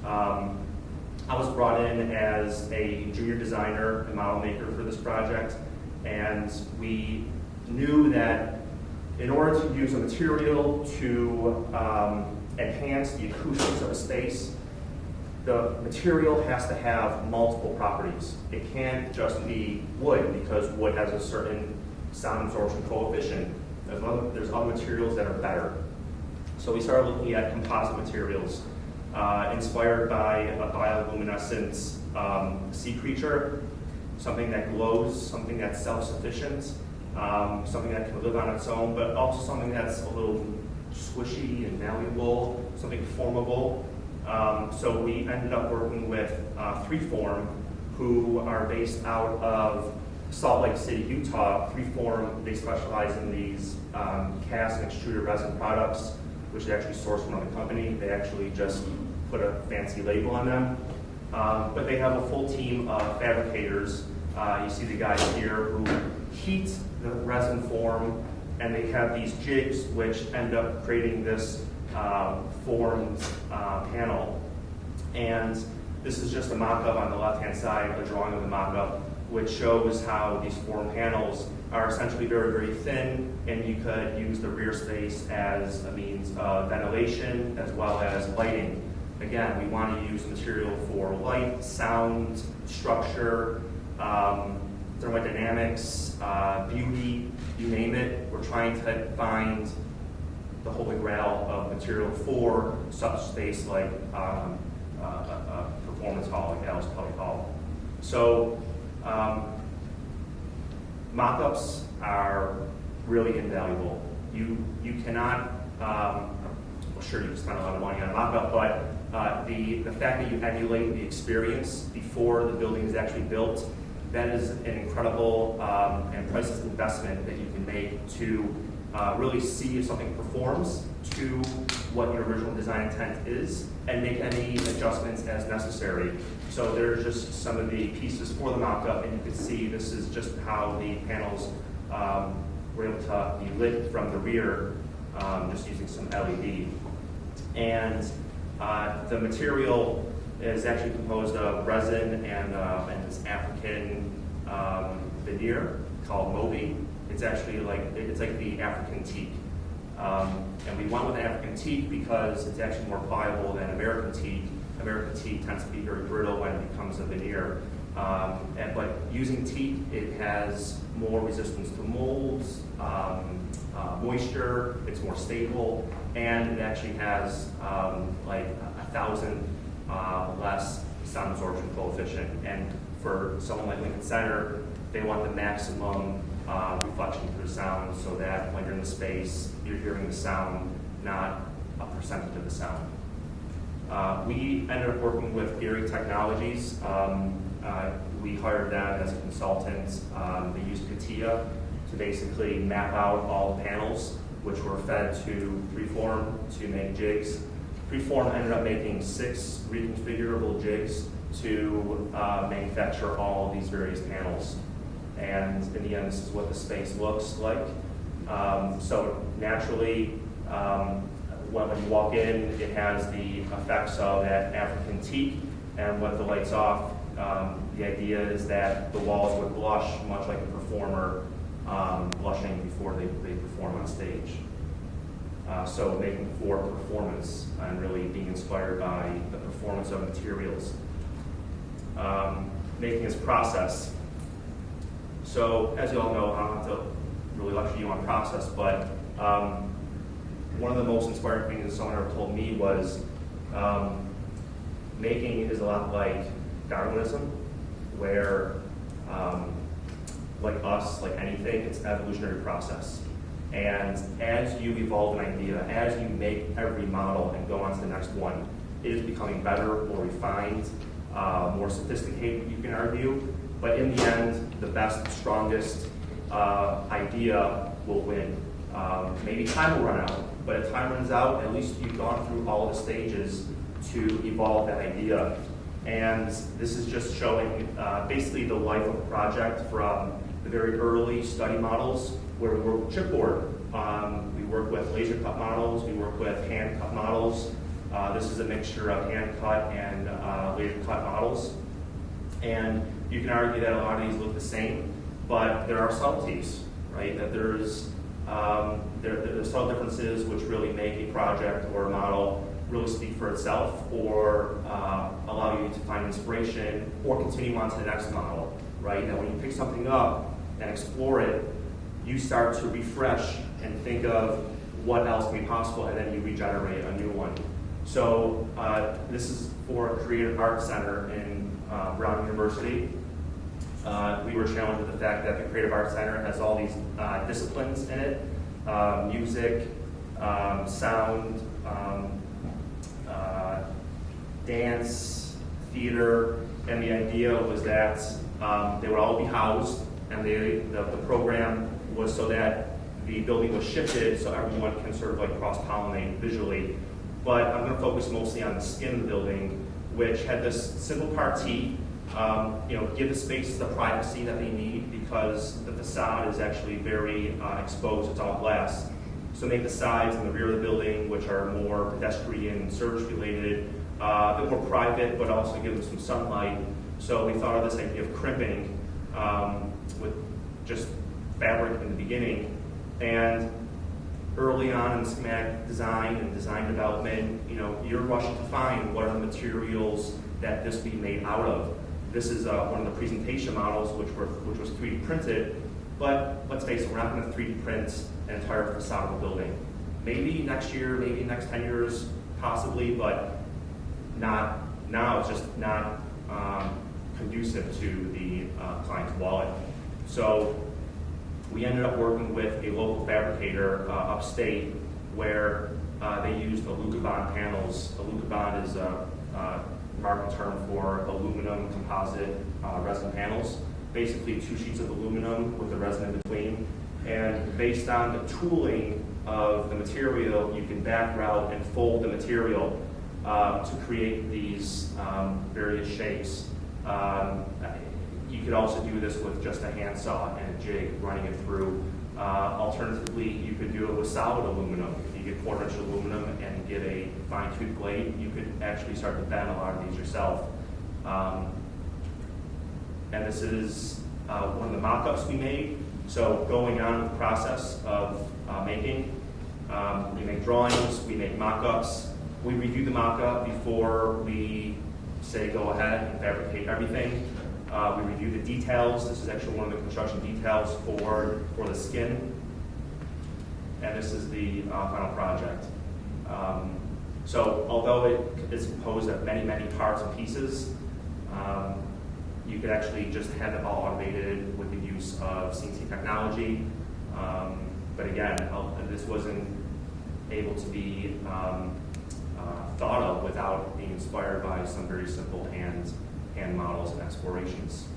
I was brought in as a junior designer and model maker for this project, and we knew that in order to use a material to enhance the acoustics of a space, the material has to have multiple properties. It can't just be wood, because wood has a certain sound absorption coefficient. There's other materials that are better. So we started looking at composite materials, inspired by a bioluminescent sea creature, something that glows, something that's self-sufficient, something that can live on its own, but also something that's a little squishy and malleable, something formable. So we ended up working with Freeform, who are based out of Salt Lake City, Utah, Freeform, they specialize in these cast and extruded resin products, which they actually source from another company. They actually just put a fancy label on them. But they have a full team of fabricators. You see the guys here who heat the resin form, and they have these jigs which end up creating this formed panel. And this is just a mock-up on the left-hand side, a drawing of the mock-up, which shows how these form panels are essentially very, very thin, and you could use the rear space as a means of ventilation as well as lighting. Again, we want to use material for light, sound, structure, thermodynamics, beauty, you name it. We're trying to find the holy grail of material for such space like a performance hall, like Alice Public Hall. So mock-ups are really invaluable. You cannot, well, sure, you can spend a lot of money on a mock-up, but the fact that you emulate the experience before the building is actually built, that is an incredible and priceless investment that you can make to really see if something performs to what your original design intent is and make any adjustments as necessary. So there's just some of the pieces for the mock-up, and you can see this is just how the panels were able to be lit from the rear just using some LED. And the material is actually composed of resin and this African veneer called Moby. It's actually like the African teak. And we went with African teak because it's actually more pliable than American teak. American teak tends to be very brittle when it becomes a veneer. But using teak, it has more resistance to molds, moisture, it's more stable, and it actually has like 1,000 less sound absorption coefficient. And for someone like Lincoln Center, they want the maximum reflection through sound so that when you're in the space, you're hearing the sound, not a percentage of the sound. We ended up working with Gary Technologies. We hired them as a consultant. They used CATIA to basically map out all the panels, which were fed to Freeform to make jigs. Freeform ended up making 6 reconfigurable jigs to manufacture all these various panels. And in the end, this is what the space looks like. So naturally, when you walk in, it has the effects of that African teak, and with the lights off, the idea is that the walls would blush much like a performer blushing before they perform on stage. So making for performance and really being inspired by the performance of materials. Making this process. So as you all know, I don't have to really lecture you on process, but one of the most inspiring things that someone ever told me was making is a lot like Darwinism, where like us, like anything, it's an evolutionary process. And as you evolve an idea, as you make every model and go on to the next one, it is becoming better, more refined, more sophisticated, you can argue. But in the end, the best, strongest idea will win. Maybe time will run out, but if time runs out, at least you've gone through all the stages to evolve that idea. And this is just showing basically the life of a project from the very early study models where we work with chipboard. We work with laser cut models, we work with hand cut models. This is a mixture of hand cut and laser cut models. And you can argue that a lot of these look the same, but there are subtleties, right? That there's subtle differences which really make a project or a model really speak for itself, or allow you to find inspiration or continue on to the next model, right? Now when you pick something up and explore it, you start to refresh and think of what else can be possible, and then you regenerate a new one. So this is for a creative arts center in Brown University. We were challenged with the fact that the Creative Arts Center has all these disciplines in it, music, sound, dance, theater, and the idea was that they would all be housed And the program was so that the building was shifted so everyone can sort of like cross-pollinate visually. But I'm going to focus mostly on the skin of the building, which had this simple partie, give the spaces the privacy that they need because the facade is actually very exposed, it's all glass. So make the sides and the rear of the building, which are more pedestrian, service related, a bit more private, but also give them some sunlight. So we thought of this idea of crimping with just fabric in the beginning. And early on in schematic design and design development, you're rushing to find what are the materials that this be made out of. This is one of the presentation models, which was 3D printed. But let's face it, we're not going to 3D print an entire facade of a building. Maybe next year, maybe next 10 years, possibly, but not now. It's just not conducive to the client's wallet. So we ended up working with a local fabricator upstate where they used alucobond panels. Alucobond is a market term for aluminum composite resin panels. Basically 2 sheets of aluminum with the resin in between. And based on the tooling of the material, you can back route and fold the material to create these various shapes. You could also do this with just a handsaw and a jig running it through. Alternatively, you could do it with solid aluminum. If you get 1/4 inch aluminum and get a fine tooth blade, you could actually start to bend a lot of these yourself. And this is one of the mock-ups we made. So going on with the process of making, we make drawings, we make mock-ups. We review the mock-up before we say go ahead and fabricate everything. We review the details. This is actually one of the construction details for the skin. And this is the final project. So although it is composed of many, many parts and pieces, you could actually just have it all automated with the use of CNC technology. But again, this wasn't able to be thought of without being inspired by some very simple hand models and explorations.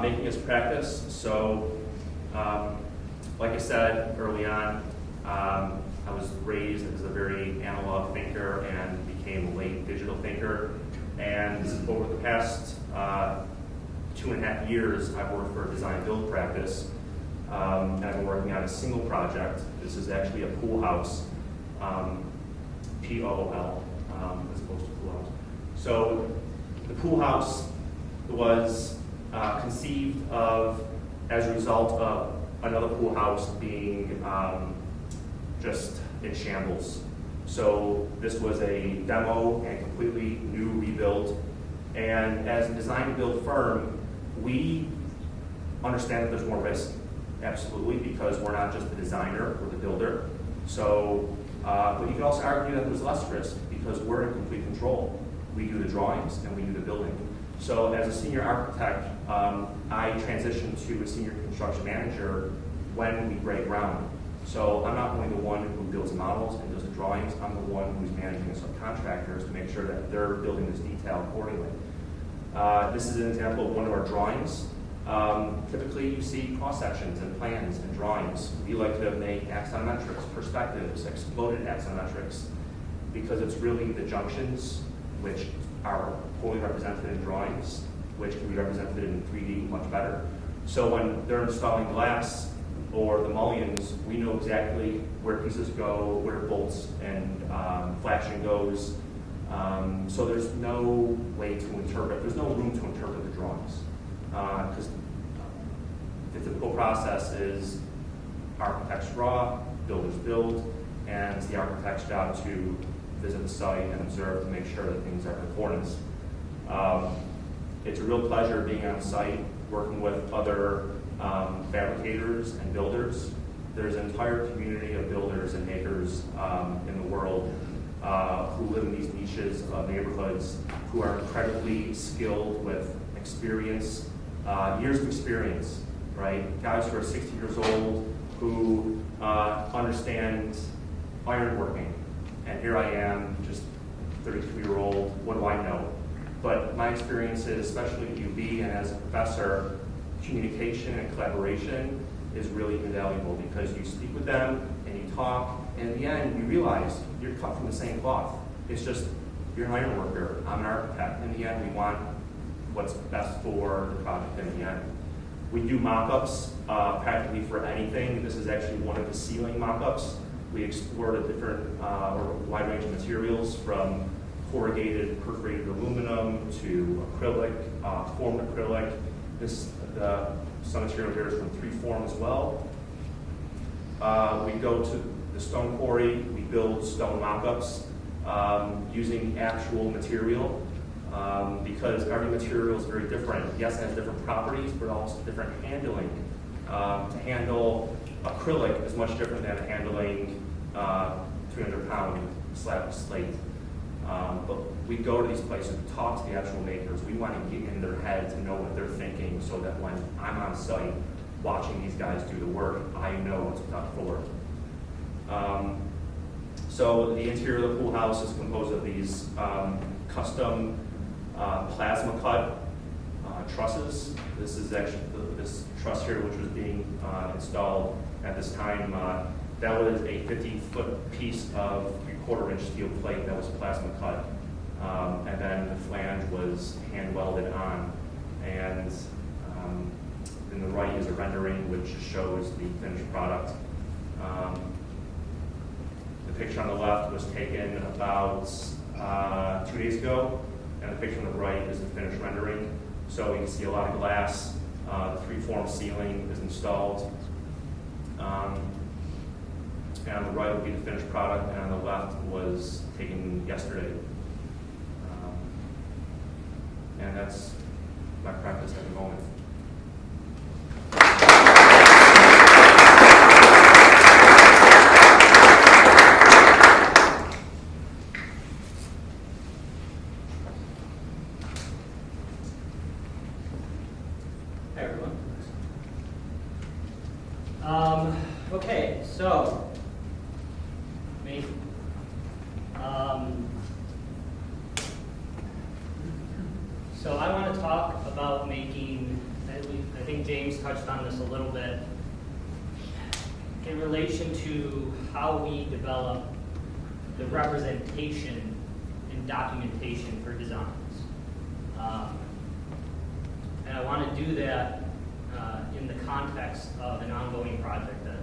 Making as practice. So, like I said early on, I was raised as a very analog thinker and became a late digital thinker. And over the past 2.5 years, I've worked for a design build practice. And I've been working on a single project. This is actually a pool house, P-O-O-L, as opposed to pool house. So the pool house was conceived of as a result of another pool house being just in shambles. So this was a demo and completely new rebuild. And as a design and build firm, we understand that there's more risk, absolutely, because we're not just the designer, we're the builder. So, but you can also argue that there's less risk because we're in complete control. We do the drawings and we do the building. So as a senior architect, I transitioned to a senior construction manager when we break ground. So I'm not only the one who builds models and does the drawings, I'm the one who's managing the subcontractors to make sure that they're building this detail accordingly. This is an example of one of our drawings. Typically you see cross sections and plans and drawings. We like to make axonometrics, perspectives, exploded axonometrics, because it's really the junctions which are poorly represented in drawings, which can be represented in 3D much better. So when they're installing glass or the mullions, we know exactly where pieces go, where bolts and flashing goes. So there's no way to interpret, there's no room to interpret the drawings. Because the typical process is architects draw, builders build, and it's the architect's job to visit the site and observe to make sure that things are in accordance. It's a real pleasure being on site, working with other fabricators and builders. There's an entire community of builders and makers in the world who live in these niches of neighborhoods, who are incredibly skilled with experience, years of experience, right? Guys who are 60 years old who understand ironworking. And here I am, just 32-year-old, what do I know? But my experiences, especially at UB and as a professor, communication and collaboration is really invaluable because you speak with them and you talk, and in the end, you realize you're cut from the same cloth. It's just, you're an iron worker, I'm an architect. In the end, we want what's best for the project in the end. We do mock-ups practically for anything. This is actually one of the ceiling mock-ups. We explored a different or wide range of materials from corrugated, perforated aluminum to acrylic, formed acrylic. Some material here is from 3form as well. We go to the stone quarry. We build stone mock-ups using actual material because every material is very different. Yes, it has different properties, but also different handling. To handle acrylic is much different than handling 300-pound slab of slate. But we go to these places, talk to the actual makers. We want to get in their heads and know what they're thinking so that when I'm on site watching these guys do the work, I know what's done for. So the interior of the pool house is composed of these custom plasma cut trusses. This is actually this truss here, which was being installed at this time. That was a 50-foot piece of 3/4-inch steel plate that was plasma cut, and then the flange was hand welded on. And in the right is a rendering which shows the finished product. The picture on the left was taken about 2 days ago, and the picture on the right is the finished rendering. So you can see a lot of glass. The 3form ceiling is installed. And on the right will be the finished product, and on the left was taken yesterday. And that's my practice at the moment. Hi, everyone. Okay, so me. So I want to talk about making, I think James touched on this a little bit, in relation to how we develop the representation and documentation for designs. And I want to do that in the context of an ongoing project that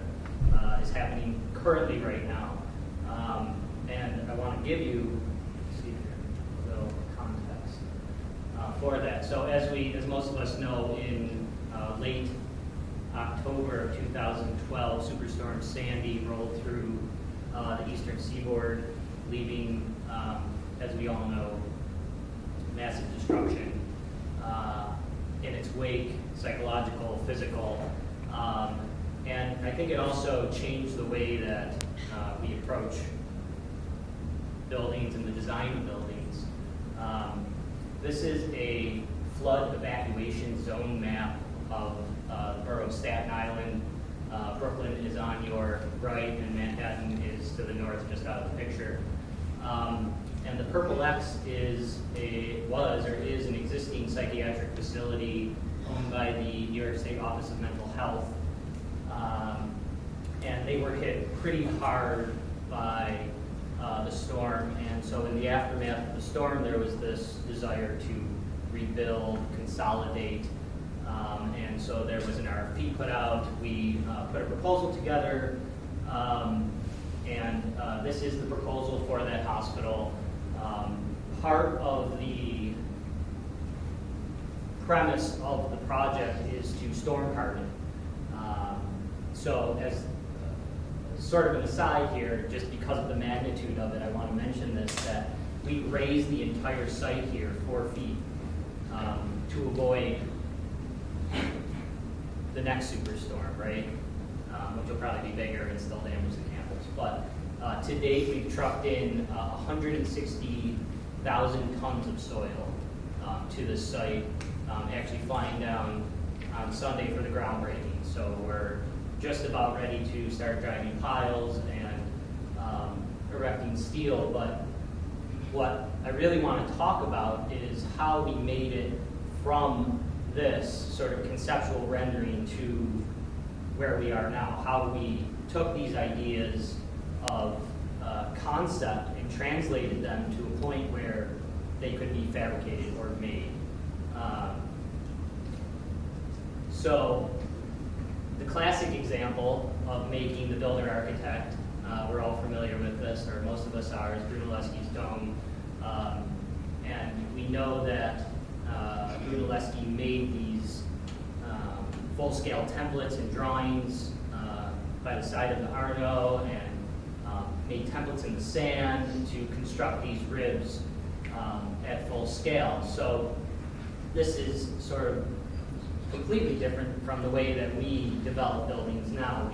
is happening currently right now. And I want to give you a little context for that. So as most of us know, in late October of 2012, Superstorm Sandy rolled through the eastern seaboard, leaving, as we all know, massive destruction in its wake, psychological, physical, and I think it also changed the way that we approach buildings and the design of buildings. This is a flood evacuation zone map of the borough of Staten Island. Brooklyn is on your right, and Manhattan is to the north, just out of the picture. And the purple X is an existing psychiatric facility owned by the New York State Office of Mental Health. And they were hit pretty hard by the storm. And so in the aftermath of the storm, there was this desire to rebuild, consolidate. And so there was an RFP put out. We put a proposal together. And this is the proposal for that hospital. Part of the premise of the project is to storm harden. So as sort of an aside here, just because of the magnitude of it, I want to mention this, that we raised the entire site here 4 feet to avoid the next superstorm, right? Which will probably be bigger and still damage the campus. But to date, we've trucked in 160,000 tons of soil to the site, actually flying down on Sunday for the groundbreaking. So we're just about ready to start driving piles and erecting steel. But what I really want to talk about is how we made it from this sort of conceptual rendering to where we are now, how we took these ideas of concept and translated them to a point where they could be fabricated or made. So the classic example of making the builder architect, we're all familiar with this, or most of us are, is Brunelleschi's dome. And we know that Brunelleschi made these full-scale templates and drawings by the side of the Arno, and made templates in the sand to construct these ribs at full scale. So this is sort of completely different from the way that we develop buildings now.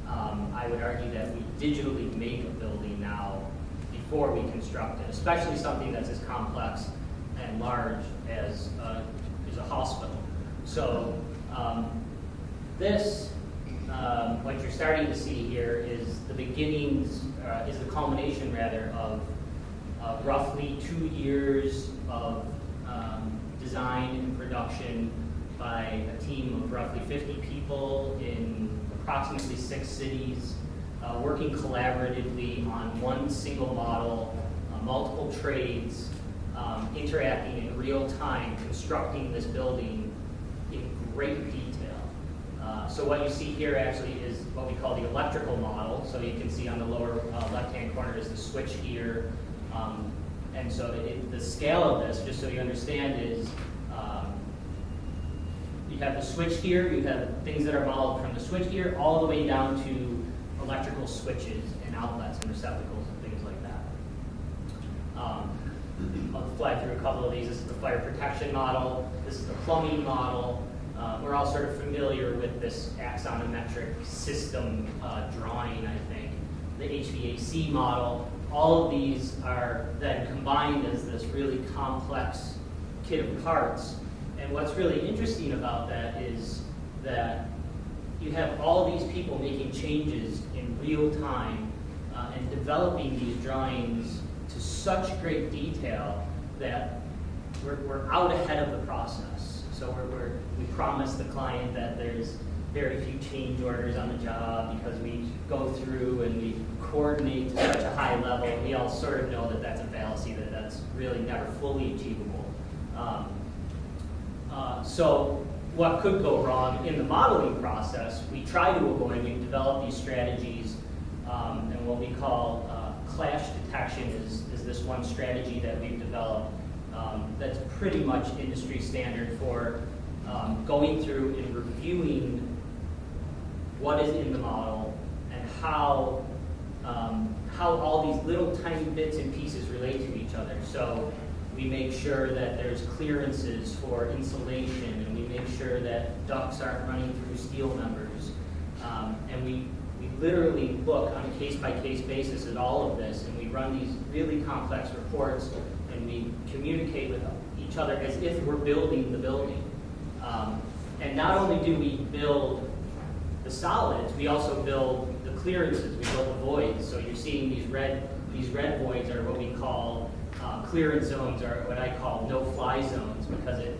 I would argue that we digitally make a building now before we construct it, especially something that's as complex and large as a hospital. So what you're starting to see here is the beginnings, is the culmination rather of roughly 2 years of design and production by a team of roughly 50 people in approximately 6 cities, working collaboratively on one single model, multiple trades, interacting in real time, constructing this building in great detail. So what you see here actually is what we call the electrical model. So you can see on the lower left-hand corner is the switch gear. And so the scale of this, just so you understand, is you have the switch gear, you have things that are modeled from the switch gear all the way down to electrical switches and outlets and receptacles and things like that. I'll fly through a couple of these. This is the fire protection model. This is the plumbing model. We're all sort of familiar with this axonometric system drawing, I think. The HVAC model. All of these are then combined as this really complex kit of parts. And what's really interesting about that is that you have all these people making changes in real time and developing these drawings to such great detail that we're out ahead of the process. So we promise the client that there's very few change orders on the job because we go through and we coordinate to such a high level. We all sort of know that that's a fallacy, that that's really never fully achievable. So what could go wrong in the modeling process, we try to avoid. We've developed these strategies, and what we call clash detection is this one strategy that we've developed that's pretty much industry standard for going through and reviewing what is in the model and how all these little tiny bits and pieces relate to each other. So we make sure that there's clearances for insulation, and we make sure that ducts aren't running through steel members. And we literally look on a case-by-case basis at all of this, and we run these really complex reports, and we communicate with each other as if we're building the building. And not only do we build the solids, we also build the clearances, we build the voids. So you're seeing these red voids are what we call clearance zones, or what I call no-fly zones, because it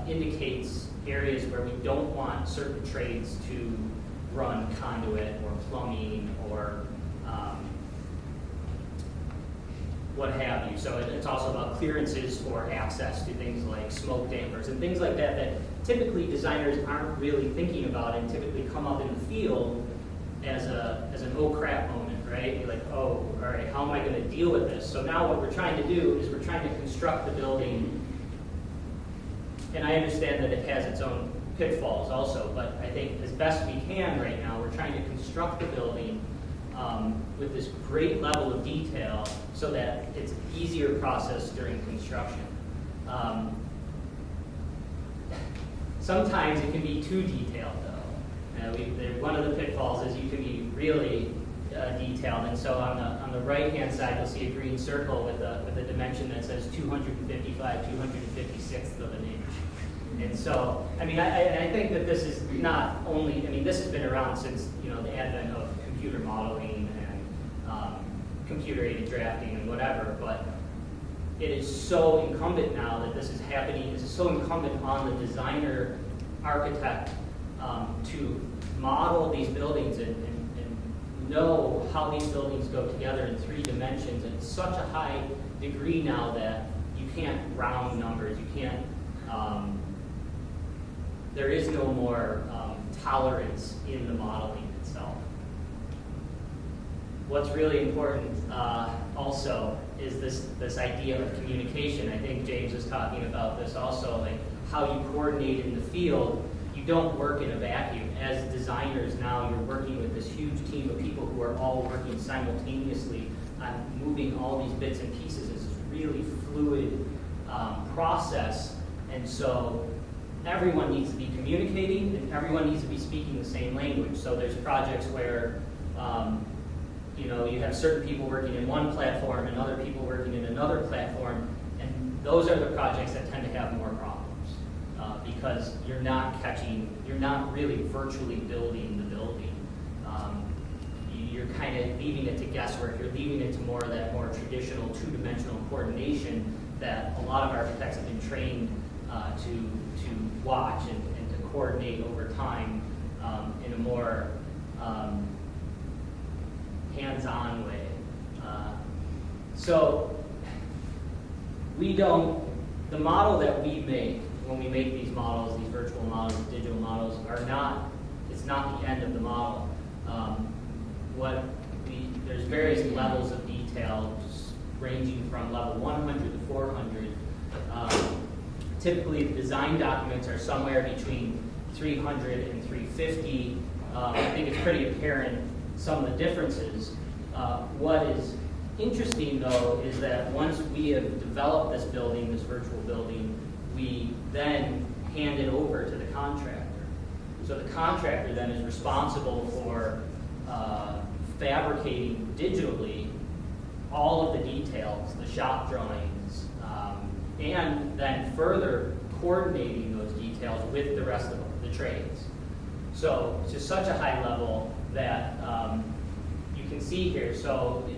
indicates areas where we don't want certain trades to run conduit or plumbing or what have you. So it's also about clearances for access to things like smoke dampers and things like that that typically designers aren't really thinking about and typically come up in the field as an oh crap moment, right? You're like, oh, all right, how am I going to deal with this? So now what we're trying to do is we're trying to construct the building, and I understand that it has its own pitfalls also, but I think as best we can right now, we're trying to construct the building with this great level of detail so that it's an easier process during construction. Sometimes it can be too detailed, though. One of the pitfalls is you can be really detailed, and so on the right-hand side, you'll see a green circle with a dimension that says 255/256 of an inch. And so, I mean, I think that this is not only, I mean, this has been around since, the advent of computer modeling and computer-aided drafting and whatever, but it is so incumbent now that this is happening, it's so incumbent on the designer, architect, to model these buildings and know how these buildings go together in 3 dimensions at such a high degree now that you can't round numbers, you can't, there is no more tolerance in the modeling itself. What's really important also is this idea of communication. I think James was talking about this also, like how you coordinate in the field. You don't work in a vacuum. As designers now, you're working with this huge team of people who are all working simultaneously on moving all these bits and pieces. It's a really fluid process, and so everyone needs to be communicating and everyone needs to be speaking the same language. So there's projects where you have certain people working in one platform and other people working in another platform, and those are the projects that tend to have more problems because you're not really virtually building the building. You're kind of leaving it to guesswork. You're leaving it to more of that more traditional 2-dimensional coordination that a lot of architects have been trained to watch and to coordinate over time in a more hands-on way. So the model that we make when we make these models, these virtual models, digital models, it's not the end of the model. There's various levels of detail ranging from level 100 to 400. Typically, the design documents are somewhere between 300 and 350. I think it's pretty apparent some of the differences. What is interesting, though, is that once we have developed this building, this virtual building, we then hand it over to the contractor. So the contractor then is responsible for fabricating digitally all of the details, the shop drawings, and then further coordinating those details with the rest of the trades. So it's just such a high level that you can see here. So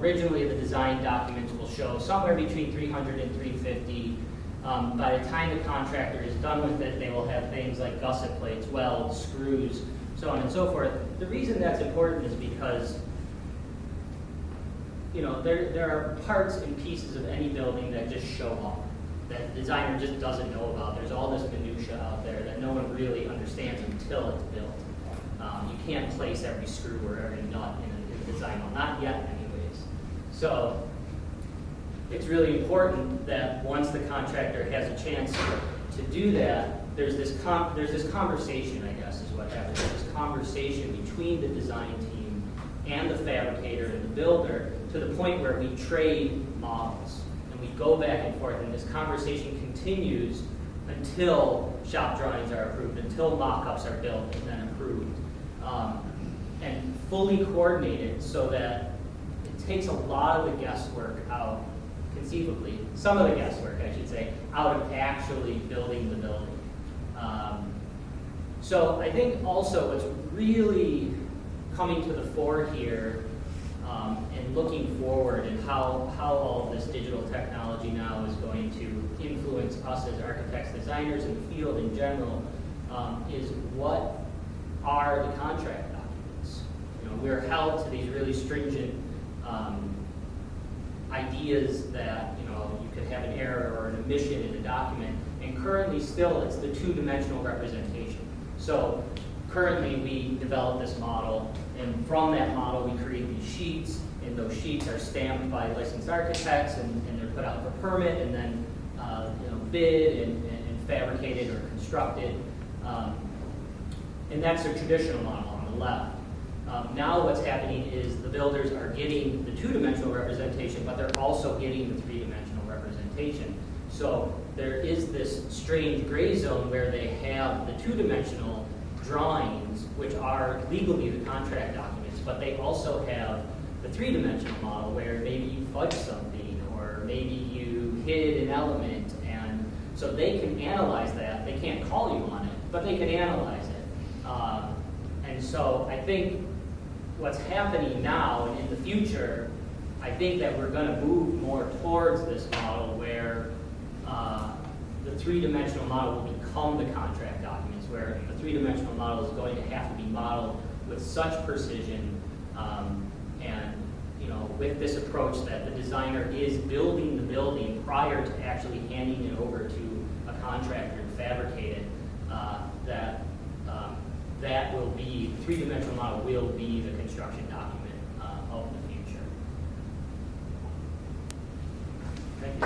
originally the design documents will show somewhere between 300 and 350. By the time the contractor is done with it, they will have things like gusset plates, welds, screws, so on and so forth. The reason that's important is because there are parts and pieces of any building that just show up, that the designer just doesn't know about. There's all this minutia out there that no one really understands until it's built. You can't place every screw or every nut in a design, well, not yet anyways. So it's really important that once the contractor has a chance to do that, there's this conversation, I guess, is what happens. There's this conversation between the design team and the fabricator and the builder to the point where we trade models and we go back and forth, and this conversation continues until shop drawings are approved, until mock-ups are built and then approved, and fully coordinated so that it takes a lot of the guesswork out, conceivably, some of the guesswork, I should say, out of actually building the building. So I think also what's really coming to the fore here and looking forward and how all of this digital technology now is going to influence us as architects, designers, and the field in general is what are the contract documents. We're held to these really stringent ideas that you could have an error or an omission in a document, and currently still it's the 2-dimensional representation. So currently we develop this model, and from that model we create these sheets, and those sheets are stamped by licensed architects, and they're put out for permit, and then bid and fabricated or constructed. And that's a traditional model on the left. Now what's happening is the builders are getting the 2-dimensional representation, but they're also getting the 3-dimensional representation. So there is this strange gray zone where they have the 2-dimensional drawings, which are legally the contract documents, but they also have the 3-dimensional model where maybe you fudge something or maybe you hid an element, and so they can analyze that. They can't call you on it, but they can analyze it. And so I think what's happening now and in the future I think that we're going to move more towards this model where the three-dimensional model will become the contract documents, where the three-dimensional model is going to have to be modeled with such precision and with this approach that the designer is building the building prior to actually handing it over to a contractor to fabricate it, that will be, the three-dimensional model will be the construction document of the future. Thank you.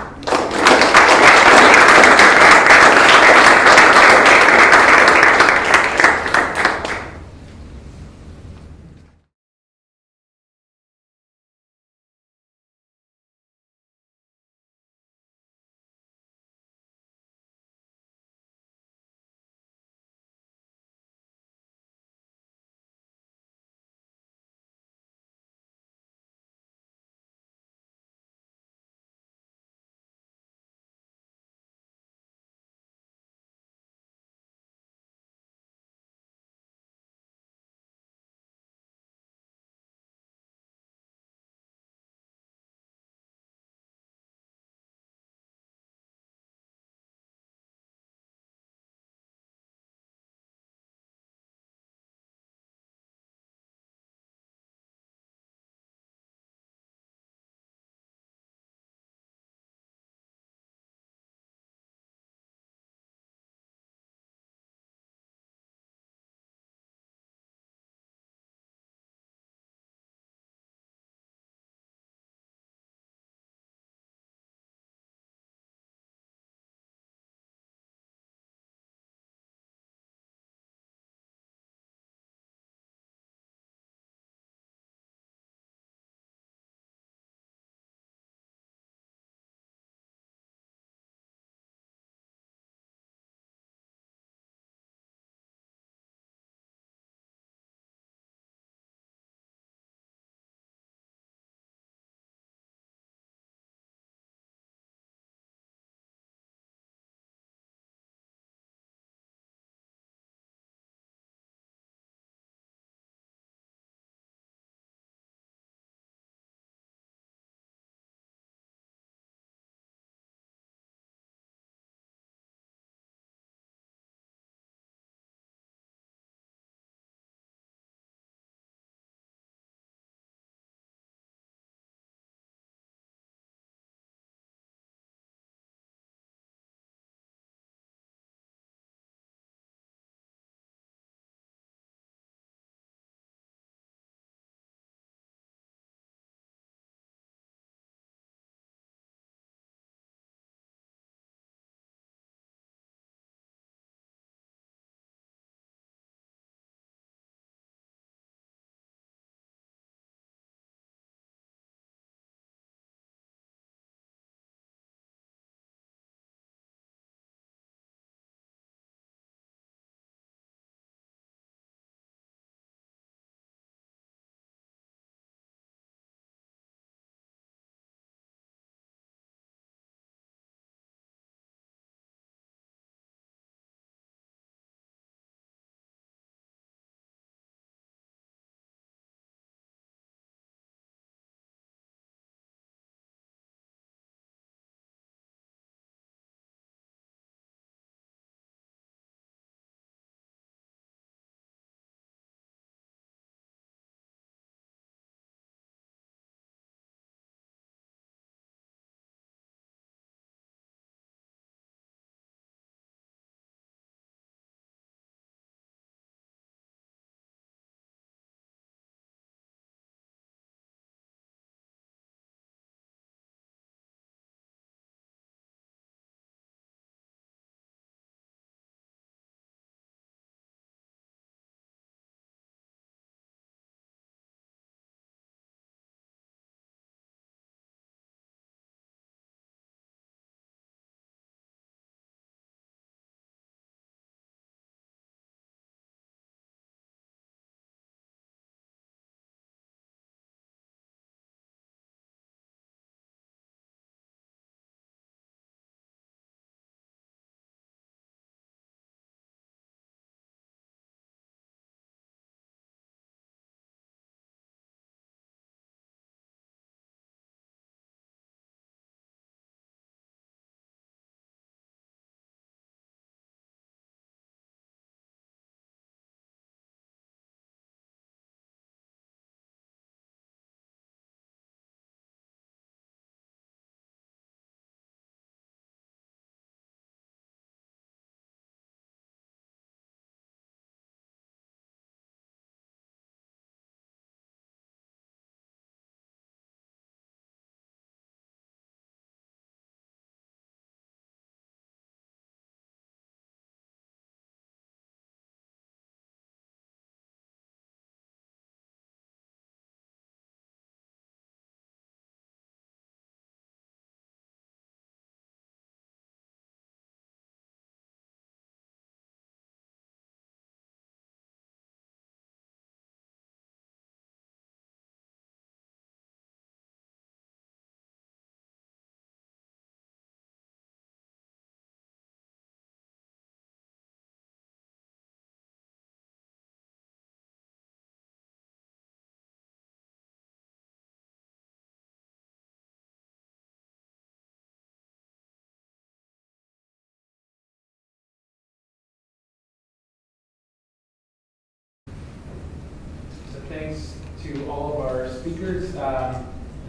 to all of our speakers. The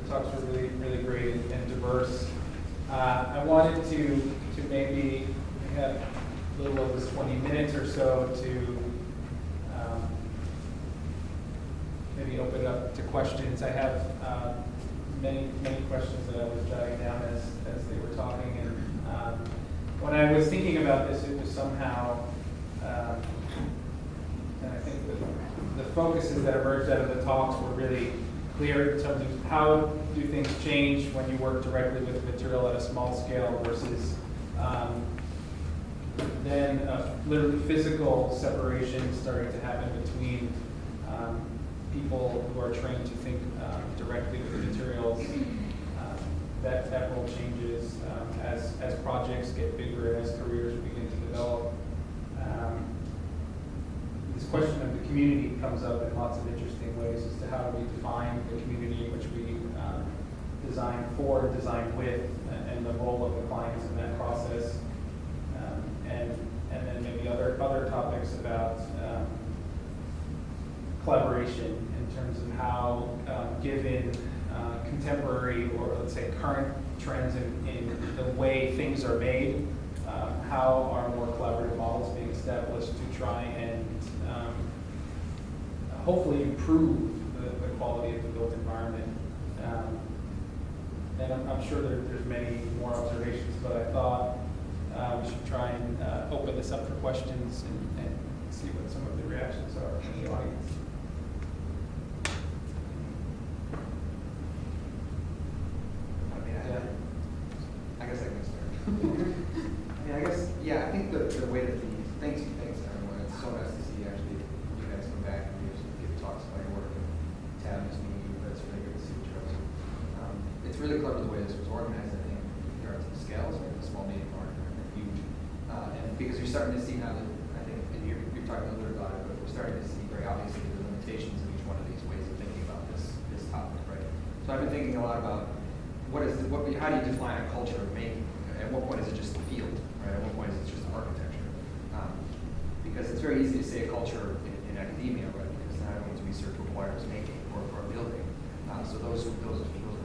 talks were really, really great and diverse. I wanted to maybe have a little over 20 minutes or so to maybe open it up to questions. I have many questions that I was jotting down as they were talking. And when I was thinking about this, it was somehow, and I think the focuses that emerged out of the talks were really clear in terms of how do things change when you work directly with material at a small scale versus then literally physical separation starting to happen between people who are trained to think directly with the materials. That role changes as projects get bigger and as careers begin to develop. This question of the community comes up in lots of interesting ways as to how do we define the community in which we design for, design with, and the role of the clients in that process. And then maybe other topics about collaboration in terms of how, given contemporary or let's say current trends in the way things are made, how are more collaborative models being established to try and hopefully improve the quality of the built environment. And I'm sure there's many more observations, but I thought we should try and open this up for questions and see what some of the reactions are from the audience. I guess I can start. I think the way that thanks everyone. It's so nice to see actually you guys come back and give talks about your work. And Tab is meeting you, but it's really good to see you. It's really clever the way this was organized. I think there are some scales, like the small, medium, large, and huge. And because you're starting to see now that I think, and you're talking a little bit about it, but we're starting to see very obviously the limitations of each one of these ways of thinking about this topic, right? So I've been thinking a lot about how do you define a culture of making? At what point is it just a field, right? At what point is it just architecture? Because it's very easy to say a culture in academia, right? Because not everyone's research requires making or building. So those of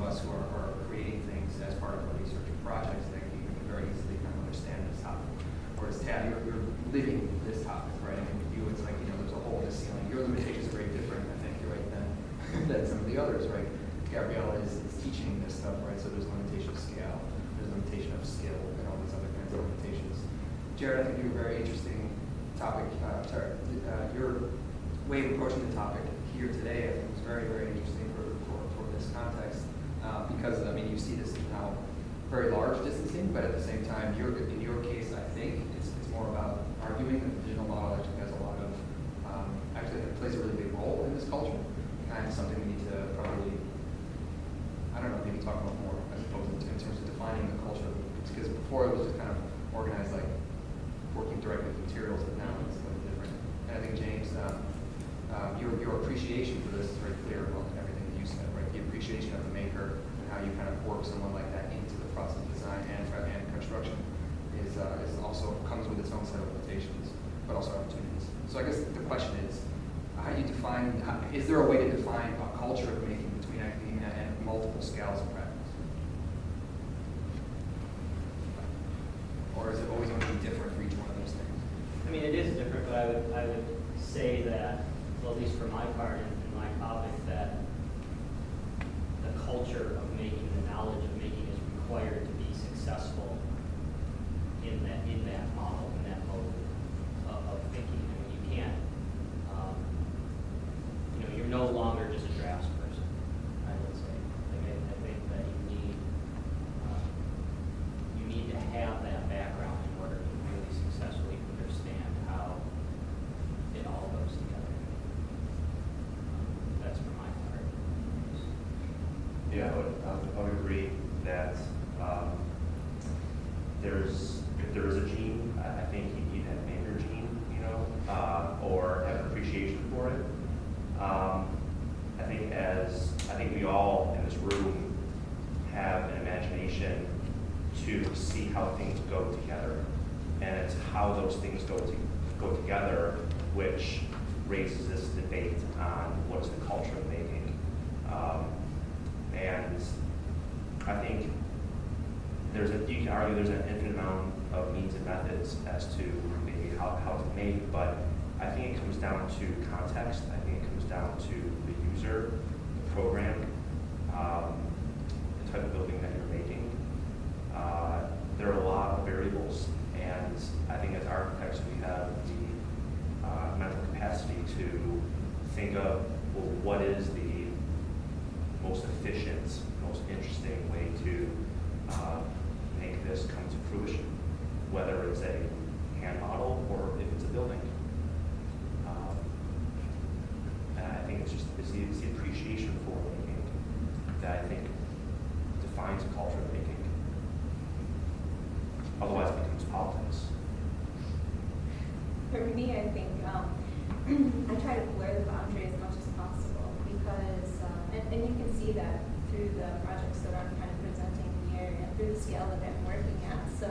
us who are creating things as part of our research projects, that you can very easily kind of understand this topic. Whereas Tab, you're living this topic, right? And with you, it's like, there's a hole in the ceiling. Your limitations are very different, I think, right, than some of the others, right? Gabriella is teaching this stuff, right? So there's a limitation of scale, there's a limitation of skill, and all these other kinds of limitations. Jared, I think you have a very interesting topic. Your way of approaching the topic here today, I think, was very, very interesting for this context. Because, you see this now very large distancing, but at the same time, in your case, I think it's more about arguing that the digital model actually has a lot of, actually it plays a really big role in this culture, and something we need to probably, maybe talk about more, as opposed to in terms of defining the culture. Because before it was just kind of organized like working directly with materials, but now it's slightly different. And I think, James, your appreciation for this is very clear about everything that you said, right? The appreciation of the maker and how you kind of work someone like that into the process of design and construction is also comes with its own set of limitations, but also opportunities. So I guess the question is, how do you define, is there a way to define a culture of making between academia and multiple scales of practice? Or is it always going to be different for each one of those things? It is different, but I would say that, well, at least for my part in my topic, that the culture of making, the knowledge of making is required to be successful in that model, in that mode of thinking. You can't, you're no longer just a draftsperson, I would say. I think that you need to have that background in order to really successfully understand how it all goes together. That's for my part. Yeah, I would agree that if there is a gene, I think you need that maker gene, or have an appreciation for it. I think we all in this room have an imagination to see how things go together, and it's how those things go together which raises this debate on what is the culture of making. And I think you can argue there's an infinite amount of means and methods as to maybe how it's made, but I think it comes down to context. I think it comes down to the user, the program, the type of building that you're making. There are a lot of variables, and I think as architects we have the mental capacity to think of, well, what is the most efficient, most interesting way to make this come to fruition, whether it's a hand model or if it's a building. And I think it's the appreciation for making that I think defines a culture of making. Otherwise it becomes politics. For me, I think I try to blur the boundary as much as possible because, and you can see that through the projects that I'm kind of presenting here and through the scale that I'm working at. So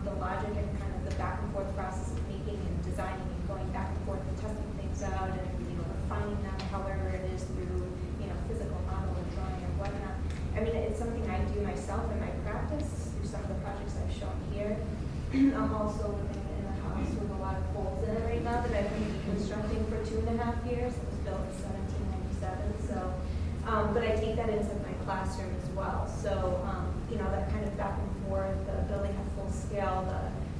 the logic and kind of the back and forth process of making and designing and going back and forth and testing things out and refining them however it is through physical model and drawing and whatnot. I mean, it's something I do myself in my practice through some of the projects I've shown here. I'm also living in a house with a lot of holes in it right now that I've been reconstructing for 2.5 years. It was built in 1797. So, but I take that into my classroom as well. So, that kind of back and forth, the building at full scale,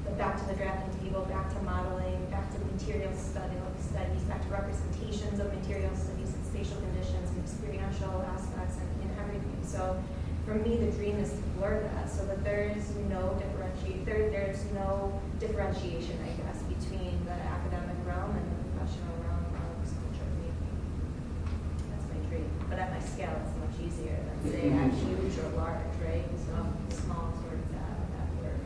the back to the drafting table, back to modeling, back to material studies, back to representations of material studies and spatial conditions and experiential aspects and everything. So for me, the dream is to blur that so that there's no differentiation, I guess, between the academic realm and the professional realm of sculpture making. That's my dream. But at my scale, it's much easier than say at huge or large, right? So small towards that word.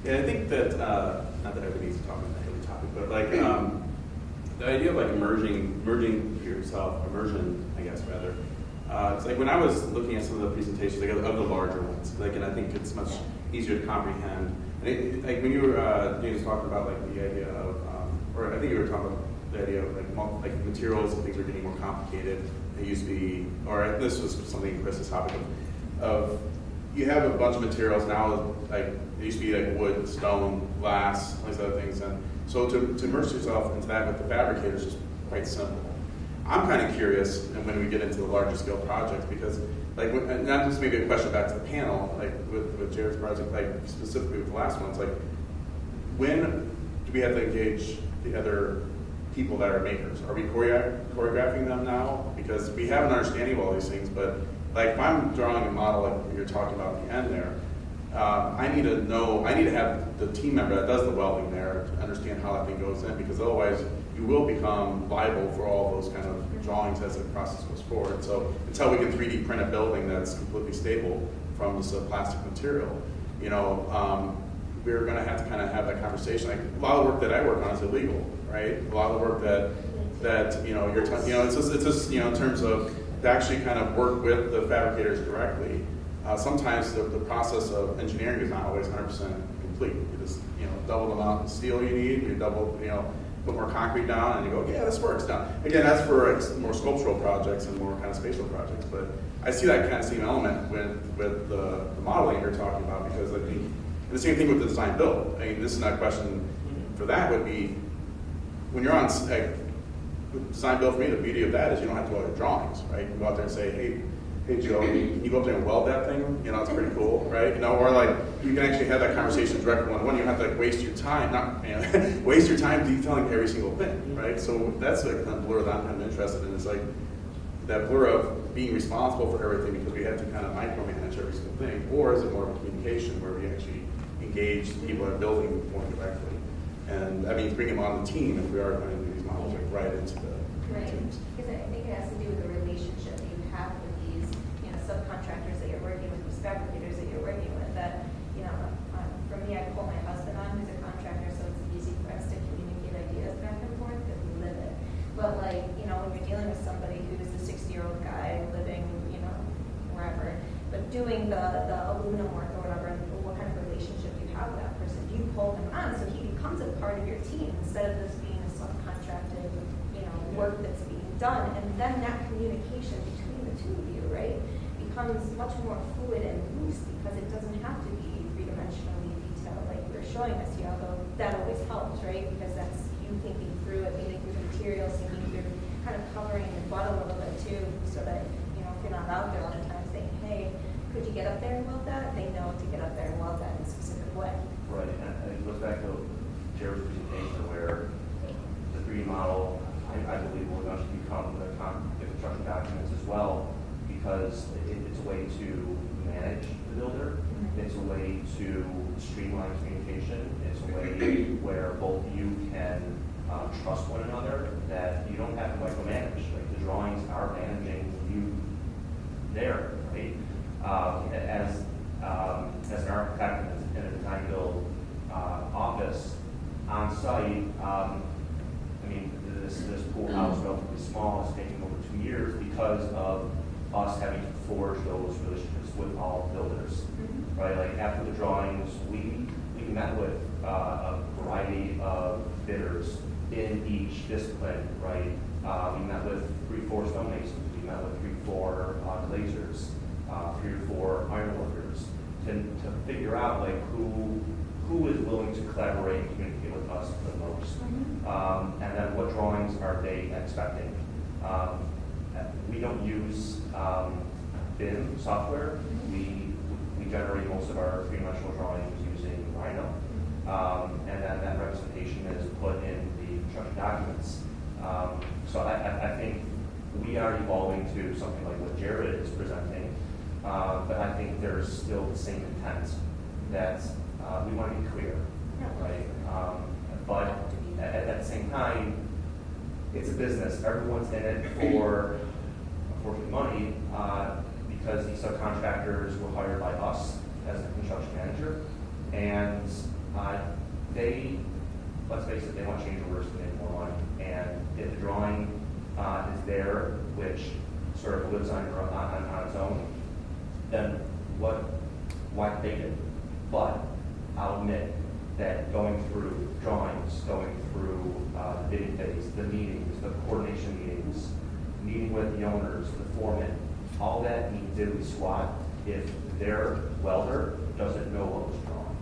Yeah, I think that, not that everybody needs to talk about that every topic, but like the idea of like merging yourself, immersion, I guess, rather. It's like when I was looking at some of the presentations, like of the larger ones, like, and I think it's much easier to comprehend. And like when you were, James, talking about like the idea of, or I think you were talking about the idea of like materials and things are getting more complicated. It used to be, or this was something Chris's topic of you have a bunch of materials now, like it used to be like wood, stone, glass, all these other things, and so to immerse yourself into that with the fabricators is quite simple. I'm kind of curious, and when we get into the larger scale projects, because like, and not just maybe a question back to the panel, like with Jared's project, like specifically with the last one, it's like, when do we have to engage the other people that are makers? Are we choreographing them now? Because we have an understanding of all these things, but like if I'm drawing a model like you're talking about at the end there, I need to have the team member that does the welding there to understand how that thing goes in, because otherwise you will become liable for all those kind of drawings as the process goes forward. So until we can 3D print a building that's completely stable from this plastic material, we're going to have to kind of have that conversation. Like a lot of the work that I work on is illegal, right? A lot of the work that you're talking, it's just in terms of to actually kind of work with the fabricators directly. Sometimes the process of engineering is not always 100% complete. You just double the amount of steel you need, you double put more concrete down, and you go, yeah, this works. Now again, that's for more sculptural projects and more kind of spatial projects. But I see that kind of same element with the modeling you're talking about, because I think, and the same thing with the design build. I mean, this is not a question for that would be when you're on design build. For me, the beauty of that is you don't have to go to drawings, right? You can go out there and say, hey Joe, can you go up there and weld that thing? It's pretty cool, right? Or like you can actually have that conversation directly one-on-one. You don't have to waste your time, waste your time detailing every single thing, right? So that's like the blur that I'm kind of interested in. It's like that blur of being responsible for everything because we have to kind of micromanage every single thing, or is it more of a communication where we actually engage the people that are building more directly? And I mean, bring them on the team if we are going to do these models like right into the teams. Because I think it has to do with the relationship that you have with these subcontractors that you're working with, these fabricators that you're working with. That for me, I pull my husband on, who's a contractor, so it's easy for us to communicate ideas back and forth because we live it. But like when you're dealing with somebody who's a 60-year-old guy living wherever, but doing the aluminum work or whatever, and what kind of relationship you have with that person, you pull him on so he becomes a part of your team instead of this being a subcontracted work that's being becomes much more fluid and loose because it doesn't have to be three-dimensionally detailed like you're showing us here, although that always helps, right? Because that's you thinking through it, thinking through the materials, thinking through kind of covering your butt a little bit too, so that, you know, if you're not out there all the time saying, hey, could you get up there and weld that? They know to get up there and weld that in a specific way. Right, and it goes back to Jared's presentation where the 3D model, I believe, will eventually become the construction documents as well, because it's a way to manage the builder. It's a way to streamline communication. It's a way where both you can trust one another, that you don't have to micromanage. Like the drawings are managing you there, right? As an architect in a design build office on site, I mean, this pool house, relatively small, is taking over 2 years because of us having to forge those relationships with all builders, right? Like after the drawings, we met with a variety of bidders in each discipline, right? We met with 3-4 stonemasons, we met with 3-4 glazers, 3 or 4 ironworkers to figure out like who is willing to collaborate and communicate with us the most, and then what drawings are they expecting. We don't use BIM software. We generate most of our three-dimensional drawings using Rhino, and then that representation is put in the construction documents. So I think we are evolving to something like what Jared is presenting, but I think there's still the same intent that we want to be clear, right? But at the same time, it's a business. Everyone's in it for money because these subcontractors were hired by us as a construction manager, and they, let's face it, they want change orders to make more money. And if the drawing is there, which sort of lives on its own, then why take it? But I'll admit that going through drawings, going through the bidding phase, the meetings, the coordination meetings, meeting with the owners, the foreman, all that needs diddly squat if their welder doesn't know what was drawn,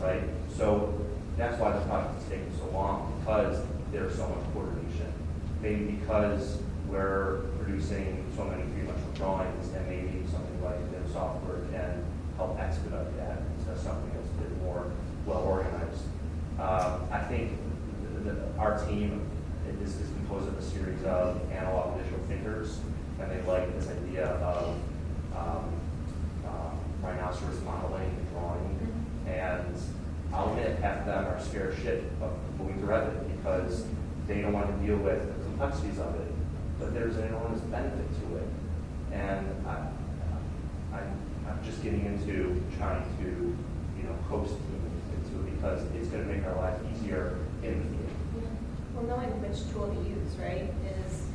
right? So that's why the project is taking so long, because there's so much coordination. Maybe because we're producing so many three-dimensional drawings, and maybe something like BIM software can help expedite that instead of something that's a bit more well organized. I think our team is composed of a series of analog digital thinkers, and they like this idea of rhinoceros modeling and drawing. And I'll admit, half of them are scared shit of moving to Revit because they don't want to deal with the complexities of it. But there's an enormous benefit to it. And I'm just getting into trying to, coast into it because it's going to make our life easier in the field. Well, knowing which tool to use, right, is,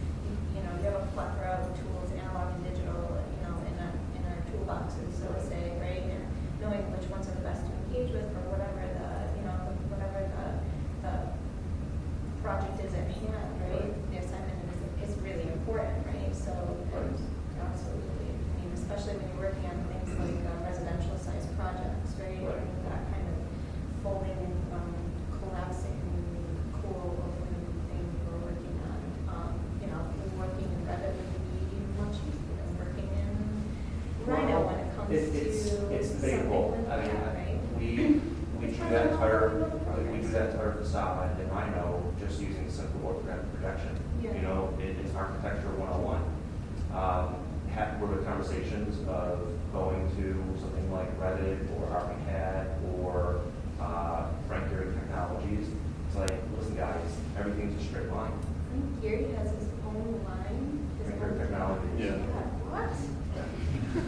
you have a plethora of tools, analog and digital, in our toolboxes, so to say, right, and knowing which ones are the best to engage with for whatever whatever the project is at hand, right, the assignment is really important, right, so, absolutely, I mean, especially when you're working on things like residential size projects, right, that kind of folding and collapsing cool thing we're working on. Working in Revit would be much easier than working in Rhino when it comes to it's debatable. something like that, right? We do that entire facade in Rhino just using simple orthographic projection. Yeah. It's architecture 101. We're with conversations of going to something like Revit or ArchiCAD or Frank Gehry Technologies. It's like, listen guys, everything's a straight line. I think Gary has his own line. Frank Gehry Technologies. Yeah. What? I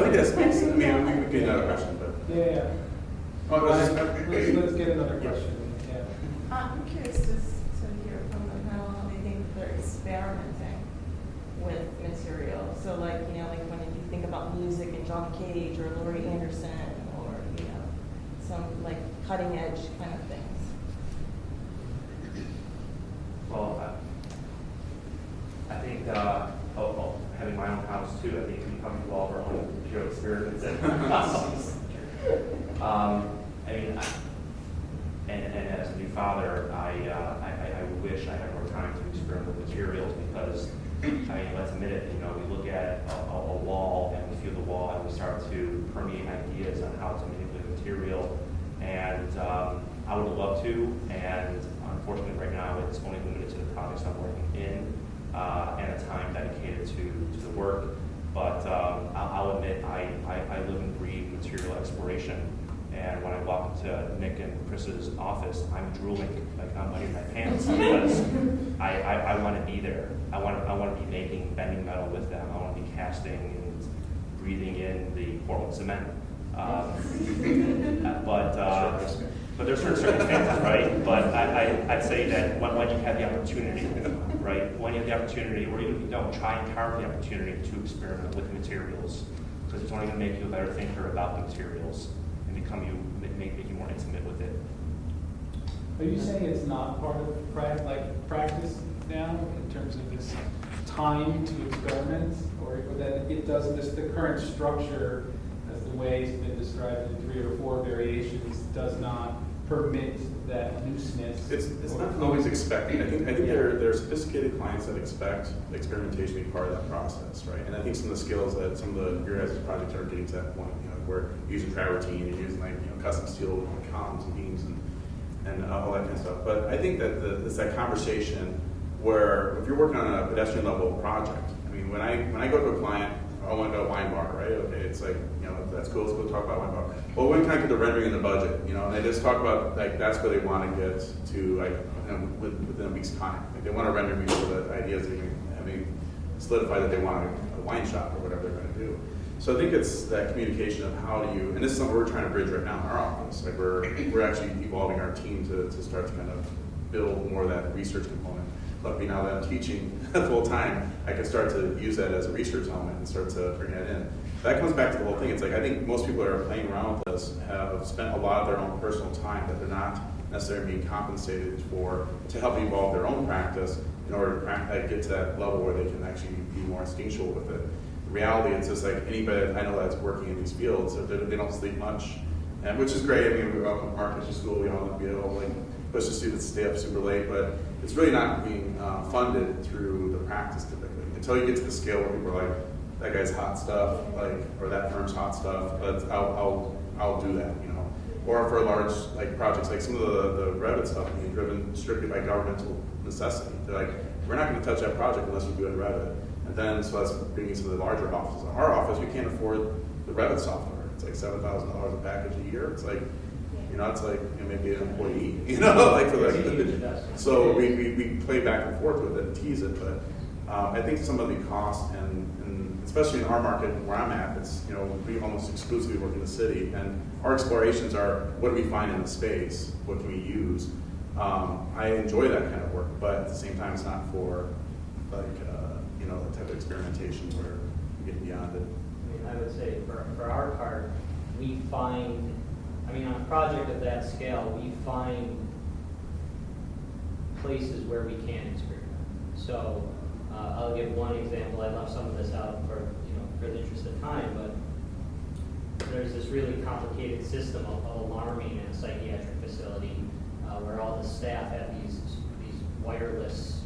think that speaks. I mean, we could get another question, but. Yeah. Oh, Let's get another question. Yeah. I'm curious to hear from the panel how they think they're experimenting with material. So like when you think about music and John Cage or Laurie Anderson or, some like cutting edge kind of things. Well, I think, have having my own house too. I think we come to all of our own material experiments in our house. And as a new father, I wish I had more time to experiment with materials because, let's admit it, we look at a wall and we feel the wall and we start to permeate ideas on how to manipulate material. And I would love to, and unfortunately right now it's only limited to the projects I'm working in and a time dedicated to the work. But I'll admit I live and breathe material exploration. And when I walk into Nick and Chris's office, I'm drooling like I'm wetting my pants because I want to be there. I want to be bending metal with them. I want to be casting and breathing in the Portland cement. But there's certain circumstances, right? But I'd say that when you have the opportunity, right? When you have the opportunity, or even if you don't, try and carve the opportunity to experiment with materials, because it's only going to make you a better thinker about the materials and make you more intimate with it. Are you saying it's not part of practice now in terms of this time to experiment, or that it doesn't, just the current structure, as the way it's been described in 3 or 4 variations, does not permit that looseness? It's not always expected. I think there are sophisticated clients that expect experimentation to be part of that process, right? And I think some of the skills that some of your guys' projects are getting to that point, where you're using travertine and using custom steel columns and beams and all that kind of stuff. But I think that it's that conversation where if you're working on a pedestrian level project, I mean, when I go to a client, I want to go wine bar, right? Okay, it's like, that's cool, let's go talk about wine bar. Well, when can I get the rendering in the budget? And they just talk about, that's where they want to get to, within a week's time. They want to render me for the ideas that having solidified that they want a wine shop or whatever they're going to do. So I think it's that communication of how do you, and this is something we're trying to bridge right now in our office. We're actually evolving our team to start to kind of build more of that research component. Luckily now that I'm teaching full time, I can start to use that as a research element and start to bring that in. That comes back to the whole thing. It's like I think most people that are playing around with this have spent a lot of their own personal time that they're not necessarily being compensated for to help evolve their own practice in order to get to that level where they can actually be more instinctual with it. In reality, it's just like anybody I know that's working in these fields, they don't sleep much, and which is great. I mean, we all market to school, we all want to be able to push the students to stay up super late, but it's really not being funded through the practice typically until you get to the scale where people are like, that guy's hot stuff, or that firm's hot stuff, but I'll do that, Or for large projects, like some of the Revit stuff being driven strictly by governmental necessity. They're like, we're not going to touch that project unless we do it in Revit. And then, so that's bringing some of the larger offices. In our office, we can't afford the Revit software. It's like $7,000 a package a year. It's like, it's like maybe an employee, so we play back and forth with it and tease it. But I think some of the cost and especially in our market where I'm at, it's we almost exclusively work in the city, and our explorations are what do we find in the space, what can we use. I enjoy that kind of work, but at the same time, it's not for the type of experimentation where we get beyond it. I would say for our part, we find, on a project of that scale, we find places where we can experiment. So I'll give one example. I left some of this out for the interest of time, but there's this really complicated system of alarming in a psychiatric facility where all the staff have these wireless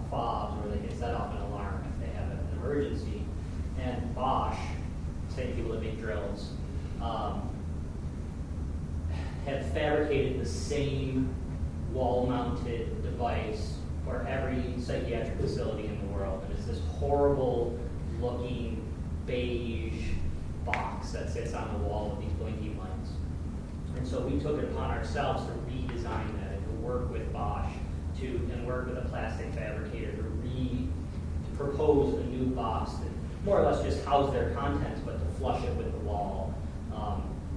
fobs where they can set off an alarm if they have an emergency. And Bosch, same people that make drills, have fabricated the same wall-mounted device for every psychiatric facility in the world. And it's this horrible-looking beige box that sits on the wall with these blinking lights. And so we took it upon ourselves to redesign that and to work with Bosch and work with a plastic fabricator to propose a new box that more or less just house their contents, but to flush it with the wall.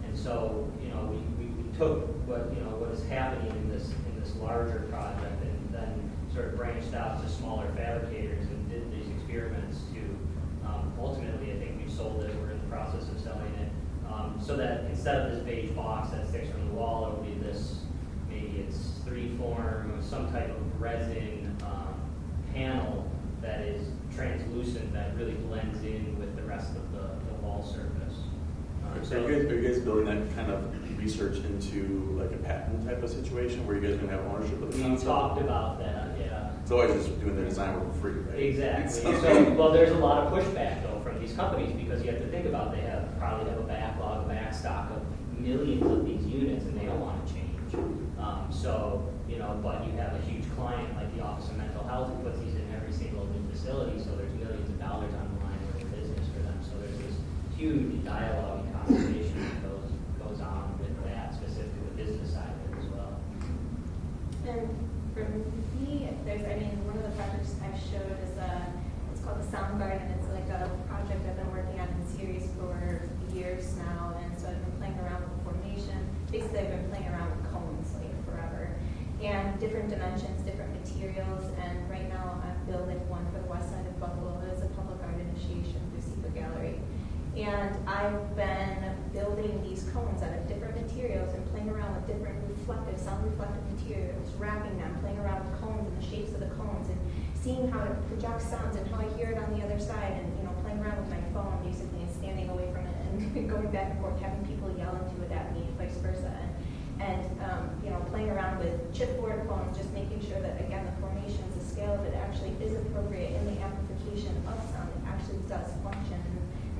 And so, we took what is happening in this larger project and then sort of branched out to smaller fabricators and did these experiments to ultimately, I think we've sold it. We're in the process of selling it. So that instead of this beige box that sticks from the wall, it will be this, maybe it's 3-form or some type of resin panel that is translucent that really blends in with the rest of the wall surface. Are you guys building that kind of research into like a patent type of situation where you guys are going to have ownership of the We concept? talked about that, yeah. It's always just doing the design work for free, right? Exactly. So- So, well, there's a lot of pushback though from these companies because you have to think about probably have a backlog, a back stock of millions of these units, and they don't want to change. But you have a huge client like the Office of Mental Health who puts these in every single new facility, so there's millions of dollars on the line with business for them. So there's this huge dialogue and conversation that goes on with that, specifically the business side of it as well. And for me, one of the projects I showed is it's called the Sound Garden. It's like a project I've been working on in series for years now, and so I've been playing around with the formation. Basically, I've been playing around with cones like forever, and different dimensions, different materials. And right now, I'm building one for the west side of Buffalo. It's a public art initiation through SEPA Gallery. And I've been building these cones out of different materials and playing around with different sound reflective materials, wrapping them, playing around with cones and the shapes of the cones, and seeing how it projects sounds and how I hear it on the other side, and playing around with my phone basically and standing away from it and going back and forth, having people yell into it at me, vice versa, and playing around with chipboard cones, just making sure that again the formations, the scale of it actually is appropriate in the amplification of sound. It actually does function.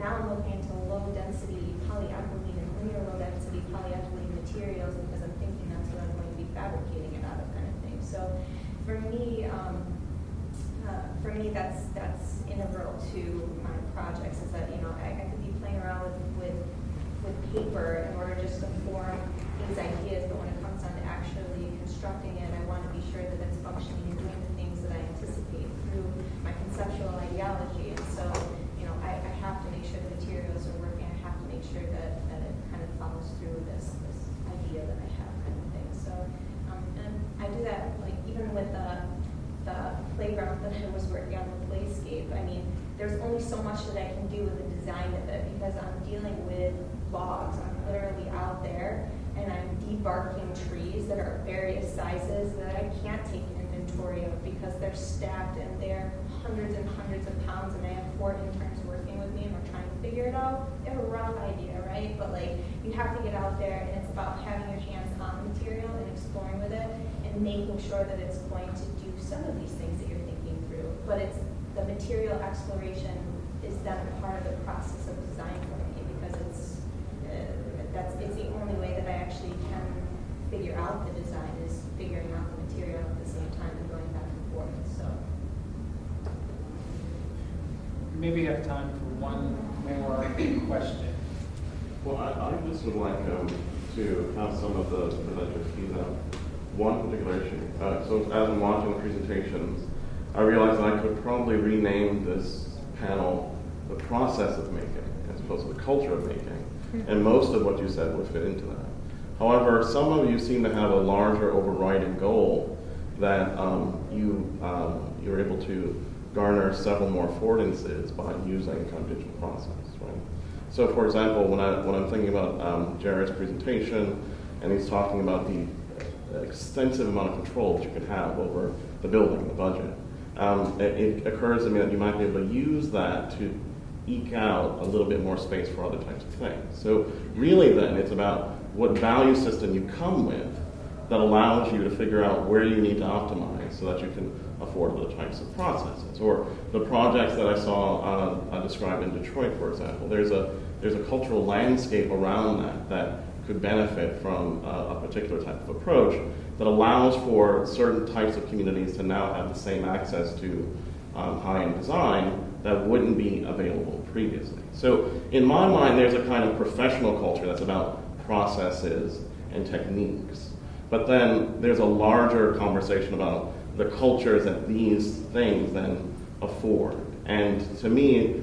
Now I'm looking into low-density polyethylene and linear low-density polyethylene materials because I'm thinking that's what I'm going to be fabricating it out of, kind of thing. So for me, that's integral to my projects. Is that I could be playing around with paper in order just to form these ideas, but when it comes down to actually constructing it, I want to be sure that it's functioning and doing the things that I anticipate through my conceptual ideology. And so I have to make sure the materials are working. I have to make sure that it kind of follows through this idea that I have, kind of thing. So, and I do that like even with the playground that I was working on, the playscape. I mean, there's only so much that I can do with the design of it because I'm dealing with logs. I'm literally out there and I'm debarking trees that are various sizes that I can't take inventory of because they're stacked and they're hundreds and hundreds of pounds, and I have 4 interns working with me and we're trying to figure it out. They have a rough idea, right? But you have to get out there, and it's about having your hands on the material and exploring with it and making sure that it's going to do some of these things that you're thinking through. But it's the material exploration is then part of the process of design for me because it's the only way that I actually can figure out the design is figuring out the material at the same time and going back and forth. So. Maybe have time for one more question. Well, I just would like to have some of the presenters tease out one particular issue. So as I'm watching the presentations, I realized that I could probably rename this panel the process of making as opposed to the culture of making. And most of what you said would fit into that. However, some of you seem to have a larger overriding goal that you're able to garner several more affordances by using kind of digital process, right? So, for example, when I'm thinking about Jared's presentation, and he's talking about the extensive amount of control that you could have over the building, the budget, it occurs to me that you might be able to use that to eke out a little bit more space for other types of things. So, really, then, it's about what value system you come with that allows you to figure out where you need to optimize so that you can afford other types of processes. Or the projects that I saw described in Detroit, for example, there's a cultural landscape around that could benefit from a particular type of approach that allows for certain types of communities to now have the same access to high-end design that wouldn't be available previously. So in my mind, there's a kind of professional culture that's about processes and techniques. But then there's a larger conversation about the cultures that these things then afford. And to me,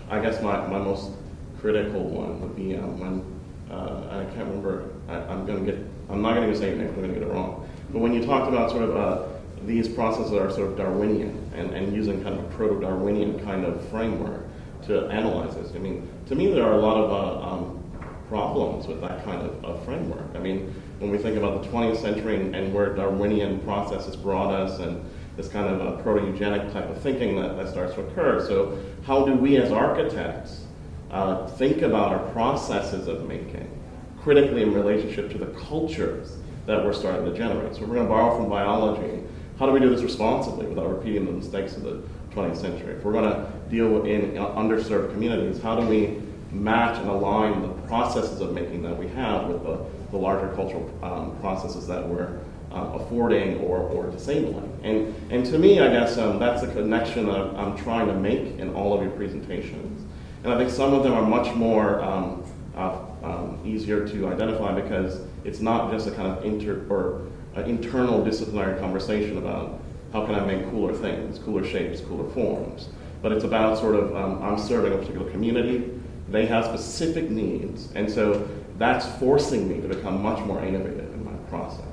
I guess my most critical one would be when I can't remember. I'm not going to say it next. I'm going to get it wrong. But when you talked about sort of these processes are sort of Darwinian and using kind of a proto-Darwinian kind of framework to analyze this. I mean, to me, there are a lot of problems with that kind of framework. I mean, when we think about the 20th century and where Darwinian processes brought us, and this kind of a proto-eugenic type of thinking that starts to occur. So how do we as architects think about our processes of making critically in relationship to the cultures that we're starting to generate? So we're going to borrow from biology. How do we do this responsibly without repeating the mistakes of the 20th century? If we're going to deal in underserved communities, how do we match and align the processes of making that we have with the larger cultural processes that we're affording or disabling? And to me, I guess that's a connection that I'm trying to make in all of your presentations. And I think some of them are much more easier to identify because it's not just a kind of internal disciplinary conversation about how can I make cooler things, cooler shapes, cooler forms. But it's about sort of, I'm serving a particular community, they have specific needs, and so that's forcing me to become much more innovative in my processes.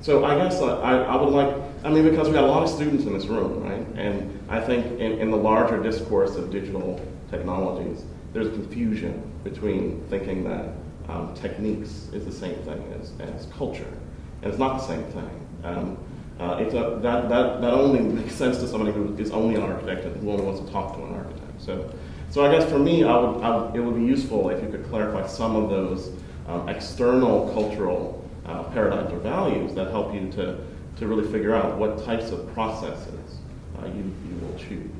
So I guess I would like, because we got a lot of students in this room, right? And I think in the larger discourse of digital technologies, there's confusion between thinking that techniques is the same thing as culture. And it's not the same thing. That only makes sense to somebody who is only an architect and who only wants to talk to an architect. So I guess for me, it would be useful if you could clarify some of those external cultural paradigms or values that help you to really figure out what types of processes you will choose.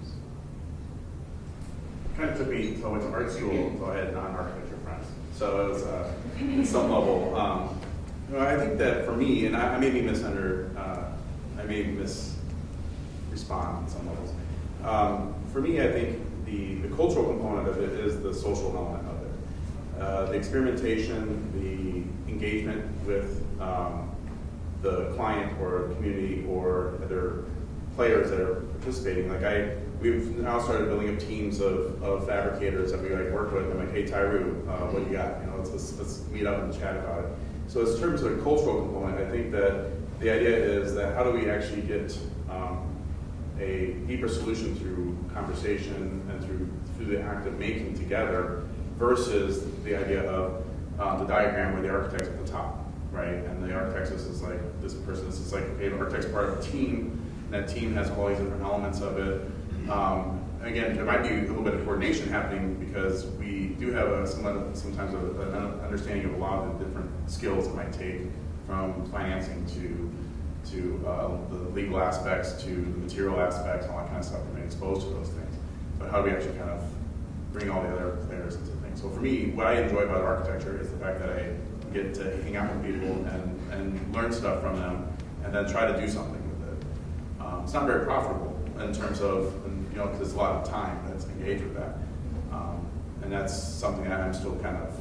Kind of took me, so I went to art school, so I had non-architecture friends. So it was, at some level, I think that for me, and I may be I may misrespond on some levels. For me, I think the cultural component of it is the social element of it. The experimentation, the engagement with the client or community or other players that are participating. We've now started building up teams of fabricators that we work with. I'm like, hey, Tyru, what do you got? Let's meet up and chat about it. So in terms of the cultural component, I think that the idea is that how do we actually get a deeper solution through conversation and through the act of making together versus the idea of the diagram where the architect's at the top, right? And the architect is like this person. This is like, okay, the architect's part of a team, and that team has all these different elements of it. Again, there might be a little bit of coordination happening because we do have sometimes an understanding of a lot of the different skills it might take, from financing to the legal aspects to the material aspects, all that kind of stuff. We're exposed to those things. But how do we actually kind of bring all the other players into things? So for me, what I enjoy about architecture is the fact that I get to hang out with people and learn stuff from them and then try to do something with it. It's not very profitable in terms of, because there's a lot of time that's engaged with that. And that's something that I'm still kind of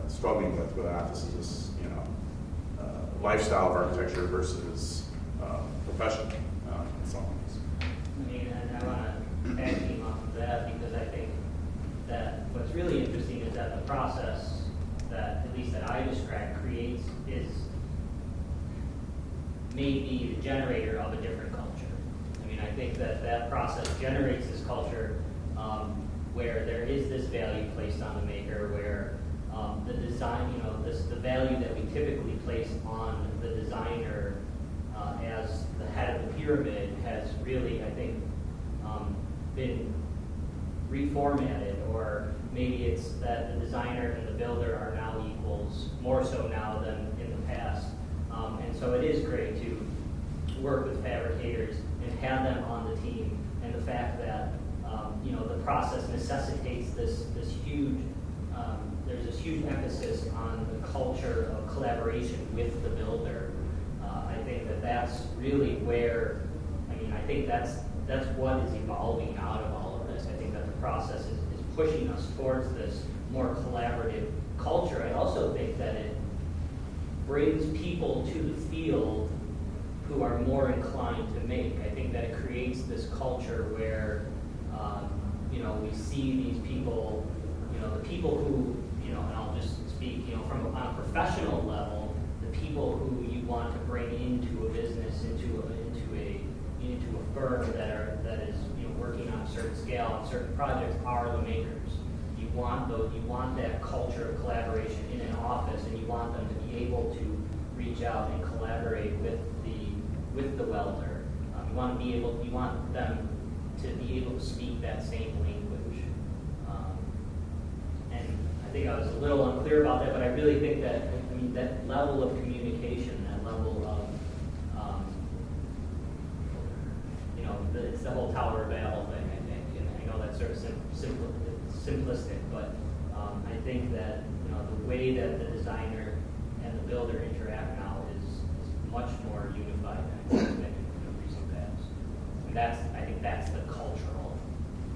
struggling with, whether or not this is just, lifestyle of architecture versus profession in some ways. And I want to tag team off of that because I think that what's really interesting is that the process that, at least that I described, creates is maybe the generator of a different culture. I think that process generates this culture where there is this value placed on the maker, where the design, the value that we typically place on the designer as the head of the pyramid has really, I think, been reformatted, or maybe it's that the designer and the builder are now equals, more so now than in the past. And so it is great to work with fabricators and have them on the team, and the fact that the process necessitates this huge there's this huge emphasis on the culture of collaboration with the builder. I think that's really where I think that's what is evolving out of all of this. I think that the process is pushing us towards this more collaborative culture. I also think that it brings people to the field who are more inclined to make. I think that it creates this culture where, we see these people, the people who, and I'll just speak, from on a professional level, the people who you want to bring into a business, into a firm that is working on a certain scale, on certain projects, are the makers. You want that culture of collaboration in an office, and you want them to be able to reach out and collaborate with the welder. You you want them to be able to speak that same language. And I think I was a little unclear about that, but I really think that, I mean, that level of communication, that level of, it's the whole Tower of Babel thing, I think, and I know that's sort of simplistic, but I think that, the way that the designer and the builder interact now is much more unified than I think in recent past. And I think that's the cultural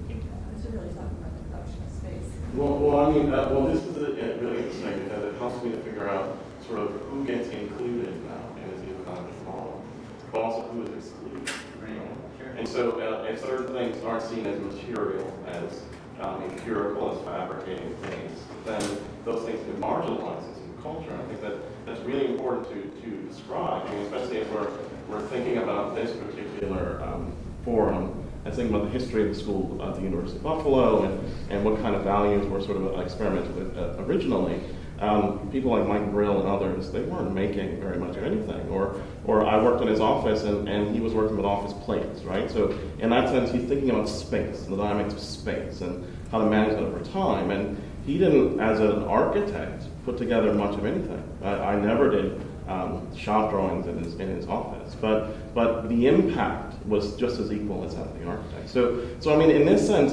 impact. It's really talking about the production of space. Well, this is really interesting because it helps me to figure out sort of who gets included now in this economic model, but also who is excluded. And so if certain things aren't seen as material, as empirical, as fabricating things, then those things can marginalize us in culture. I think that's really important to describe, especially if we're thinking about this particular forum and thinking about the history of the school at the University of Buffalo and what kind of values were sort of experimented with originally. People like Mike Brill and others, they weren't making very much of anything. Or I worked in his office and he was working with office plates, right? So in that sense, he's thinking about space, the dynamics of space and how to manage it over time. And he didn't, as an architect, put together much of anything. I never did shop drawings in his office, but the impact was just as equal as that of the architect. So I mean, in this sense,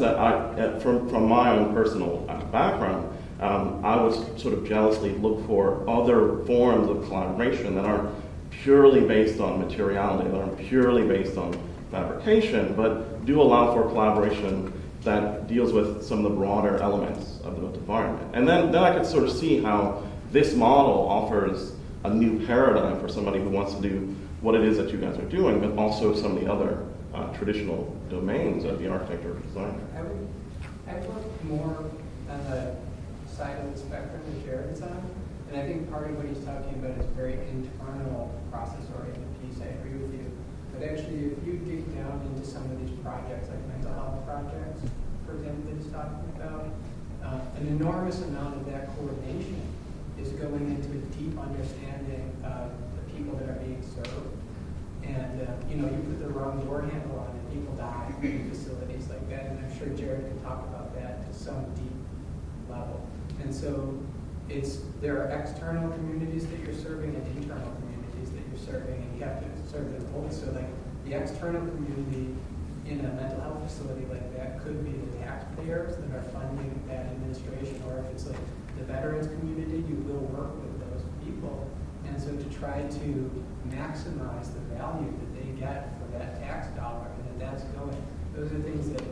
from my own personal background, I would sort of jealously look for other forms of collaboration that aren't purely based on materiality, that aren't purely based on fabrication, but do allow for collaboration that deals with some of the broader elements of the built environment. And then I could sort of see how this model offers a new paradigm for somebody who wants to do what it is that you guys are doing, but also some of the other traditional domains of the architecture or design. I would look more on the side of the spectrum that Jared's on, and I think part of what he's talking about is very internal process-oriented piece. I agree with you. But actually, if you dig down into some of these projects, like mental health projects, for example, that he's talking about, an enormous amount of that coordination is going into a deep understanding of the people that are being served. And you put the wrong door handle on and people die in facilities like that. And I'm sure Jared can talk about that to some deep level. And so there are external communities that you're serving and internal communities that you're serving, and you have to serve them both. So like the external community in a mental health facility like that could be the taxpayers that are funding that administration, or if it's like the veterans community, you will work with those people. And so to try to maximize the value that they get for that tax dollar and that's going, those are things that,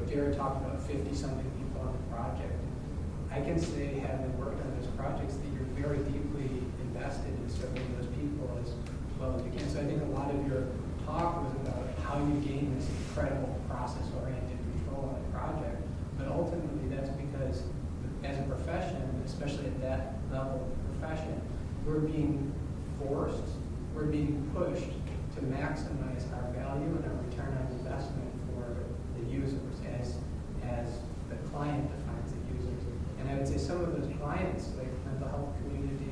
Jared talked about 50-something people on the project. I can say, having worked on those projects, that you're very deeply invested in serving those people as well as you can. So I think a lot of your talk was about how you gain this incredible process-oriented control on the project. But ultimately, that's because as a profession, especially at that level of profession, we're being pushed to maximize our value and our return on investment for the users as the client defines the users. And I would say some of those clients, like the mental health community,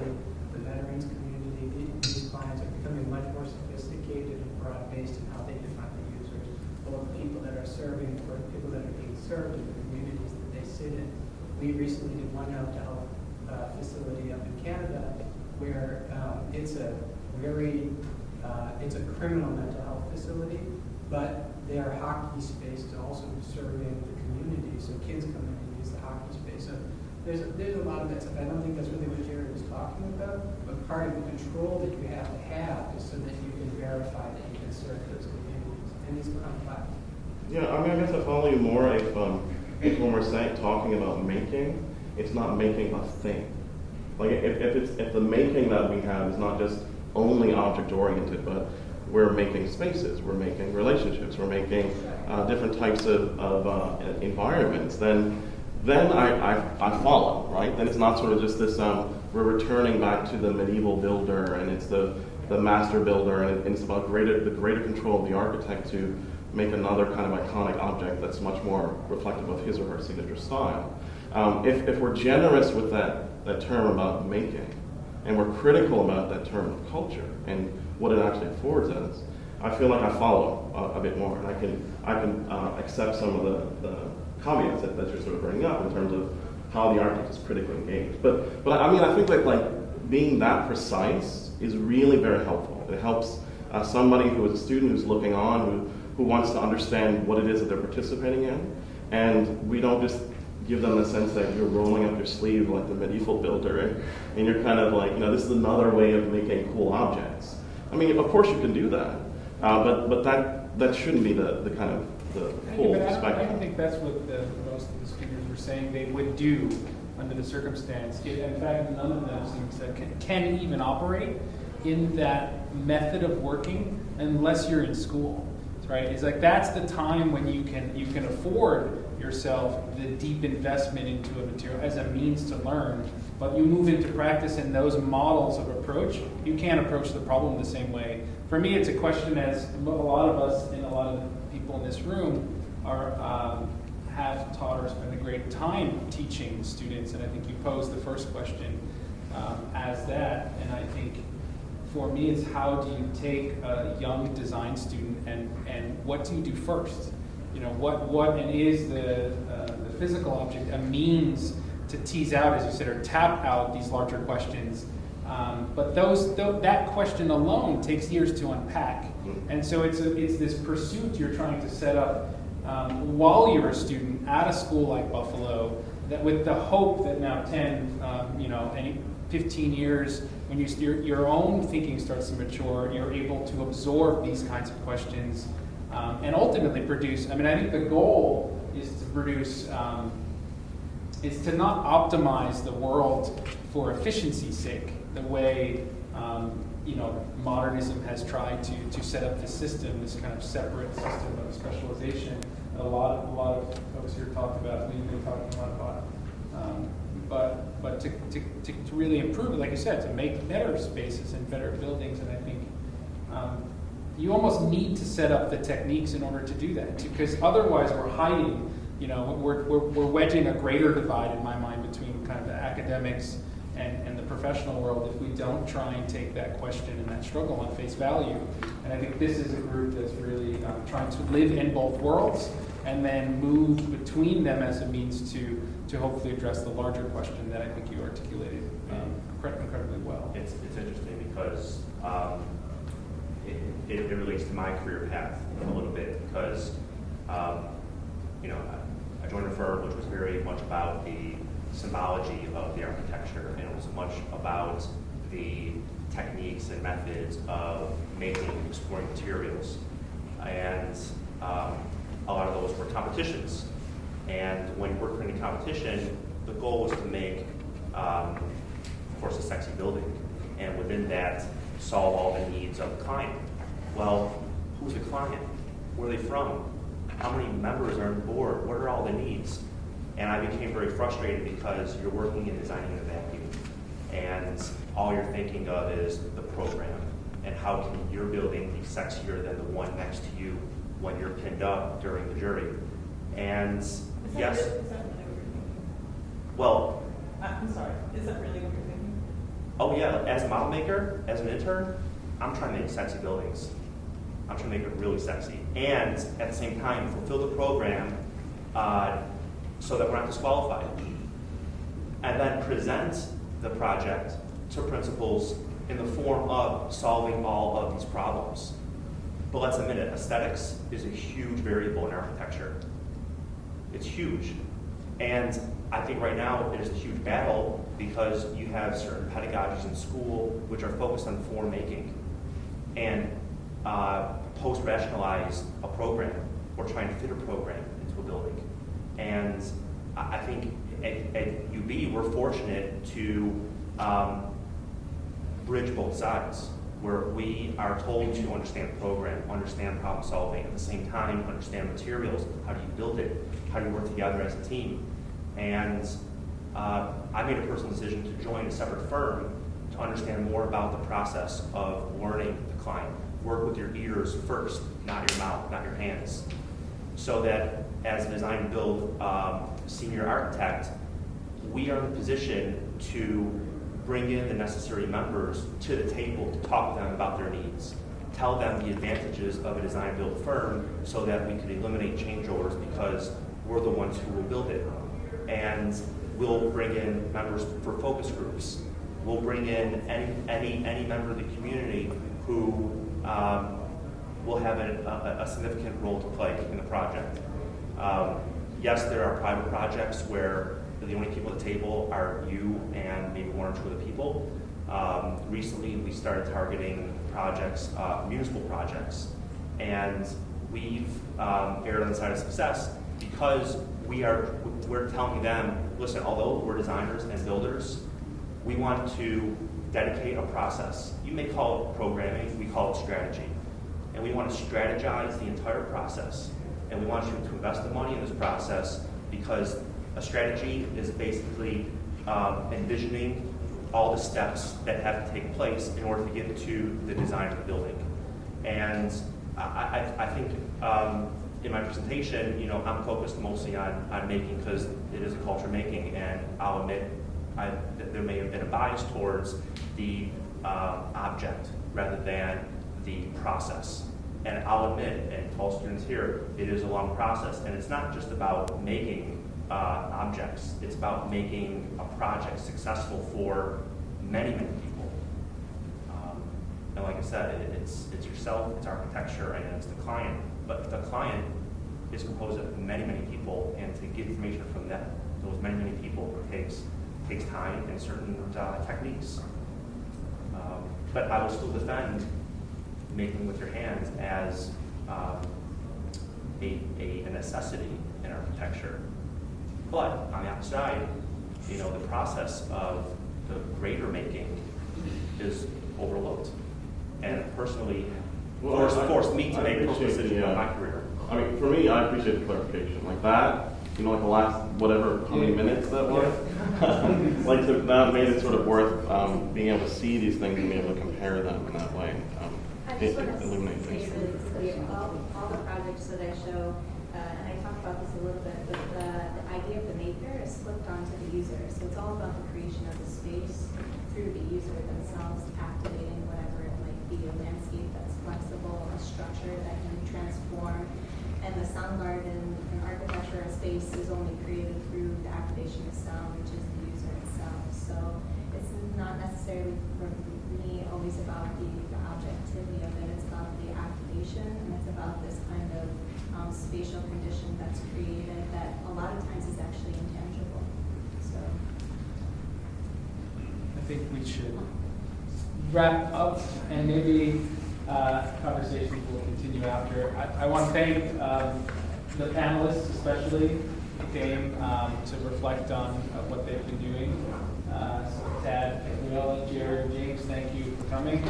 the veterans community, these clients are becoming much more sophisticated and broad-based in how they define the users, both people that are serving or people that are being served in the communities that they sit in. We recently did one mental health facility up in Canada where it's a criminal mental health facility, but they are hockey space to also serving the community. So kids come in and use the hockey space. So there's a lot of that stuff. I don't think that's really what Jared was talking about, but part of the control that you have to have is so that you can verify that you can serve those communities. And it's complex. Yeah, I mean, I guess I follow you more if when we're talking about making, it's not making a thing. Like if the making that we have is not just only object-oriented, but we're making spaces, we're making relationships, we're making different types of environments, then I follow, right? Then it's not sort of just this, we're returning back to the medieval builder, and it's the master builder, and it's about the greater control of the architect to make another kind of iconic object that's much more reflective of his or her signature style. If we're generous with that term about making, and we're critical about that term of culture and what it actually affords us, I feel like I follow a bit more, and I can accept some of the caveats that you're sort of bringing up in terms of how the architect is critically engaged. But I mean, I think that like being that precise is really very helpful. It helps somebody who is a student who's looking on, who wants to understand what it is that they're participating in, and we don't just give them the sense that you're rolling up your sleeve like the medieval builder, and you're kind of like, you know, this is another way of making cool objects. I mean, of course you can do that, but that shouldn't be the kind of the full spectrum. I don't think that's what most of the speakers were saying they would do under the circumstance. In fact, none of them seems to can even operate in that method of working unless you're in school, right? It's like that's the time when you can afford yourself the deep investment into a material as a means to learn. But you move into practice in those models of approach, you can't approach the problem the same way. For me, it's a question, as a lot of us and a lot of the people in this room have taught or spent a great time teaching students, and I think you posed the first question as that, and I think for me it's how do you take a young design student and what do you do first? You know, what and is the physical object a means to tease out, as you said, or tap out these larger questions. But that question alone takes years to unpack. And so it's this pursuit you're trying to set up while you're a student at a school like Buffalo, that with the hope that now 10, any 15 years, when your own thinking starts to mature, you're able to absorb these kinds of questions and ultimately produce. I mean, I think the goal is to produce, is to not optimize the world for efficiency's sake, the way modernism has tried to set up this system, this kind of separate system of specialization. A lot of folks here talked about. We've been talking a lot about, but to really improve it, like you said, to make better spaces and better buildings, and I think you almost need to set up the techniques in order to do that, because otherwise we're hiding. We're wedging a greater divide in my mind between kind of the academics and the professional world if we don't try and take that question and that struggle on face value. And I think this is a group that's really trying to live in both worlds and then move between them as a means to hopefully address the larger question that I think you articulated incredibly well. It's interesting because it relates to my career path a little bit because I joined a firm which was very much about the symbology of the architecture, and it was much about the techniques and methods of making and exploring materials. And a lot of those were competitions. And when you work in a competition, the goal was to make, of course, a sexy building. And within that, solve all the needs of the client. Well, who's the client? Where are they from? How many members are on board? What are all the needs? And I became very frustrated because you're working and designing in a vacuum. And all you're thinking of is the program. And how can your building be sexier than the one next to you when you're pinned up during the jury? And Is that yes. really what you're thinking? Well, I'm sorry. Is that really what you're thinking? oh yeah, as a model maker, as an intern, I'm trying to make sexy buildings. I'm trying to make it really sexy. And at the same time, fulfill the program so that we're not disqualified. And then present the project to principals in the form of solving all of these problems. But let's admit it, aesthetics is a huge variable in architecture. It's huge. And I think right now it is a huge battle because you have certain pedagogies in school which are focused on form making and post-rationalize a program or trying to fit a program into a building. And I think at UB we're fortunate to bridge both sides, where we are told to understand the program, understand problem solving, at the same time understand materials, how do you build it, how do you work together as a team. And I made a personal decision to join a separate firm to understand more about the process of learning the client. Work with your ears first, not your mouth, not your hands. So that as a design and build senior architect, we are in a position to bring in the necessary members to the table to talk to them about their needs tell them the advantages of a design-build firm so that we could eliminate change orders because we're the ones who will build it. And we'll bring in members for focus groups. We'll bring in any member of the community who will have a significant role to play in the project. Yes, there are private projects where the only people at the table are you and maybe one or two other people. Recently, we started targeting projects, municipal projects, and we've erred on the side of success because we're telling them, listen, although we're designers and builders, we want to dedicate a process. You may call it programming, we call it strategy. And we want to strategize the entire process. And we want you to invest the money in this process because a strategy is basically envisioning all the steps that have to take place in order to get to the design of the building. And I think in my presentation, I'm focused mostly on making because it is a culture making, and I'll admit that there may have been a bias towards the object rather than the process. And I'll admit, and to all students here, it is a long process, and it's not just about making objects, it's about making a project successful for many, many people. And like I said, it's yourself, it's architecture, and it's the client. But the client is composed of many, many people, and to get information from them, those many, many people, takes time and certain techniques. But I will still defend making with your hands as a necessity in architecture. But on the other side, the process of the greater making is overlooked. And personally, forced me to make those decisions in my career. I mean, for me, I appreciate the clarification. Like that, like the last, whatever, how many minutes that was, like that made it sort of worth being able to see these things and being able to compare them in that way. I just want to illuminate say things. really clear, all the projects that I show, and I talked about this a little bit, but the idea of the maker is flipped onto the user. So it's all about the creation of the space through the user themselves, activating whatever it might be, a landscape that's flexible, a structure that can transform. And the sound garden and architecture of space is only created through the activation of sound, which is the user itself. So it's not necessarily for me always about the objectivity of it. It's about the activation, and it's about this kind of spatial condition that's created that a lot of times is actually intangible. So I think we should wrap up, and maybe conversations will continue after. I want to thank the panelists, especially, who came to reflect on what they've been doing. So Tad, Will, Jared, James, thank you for coming.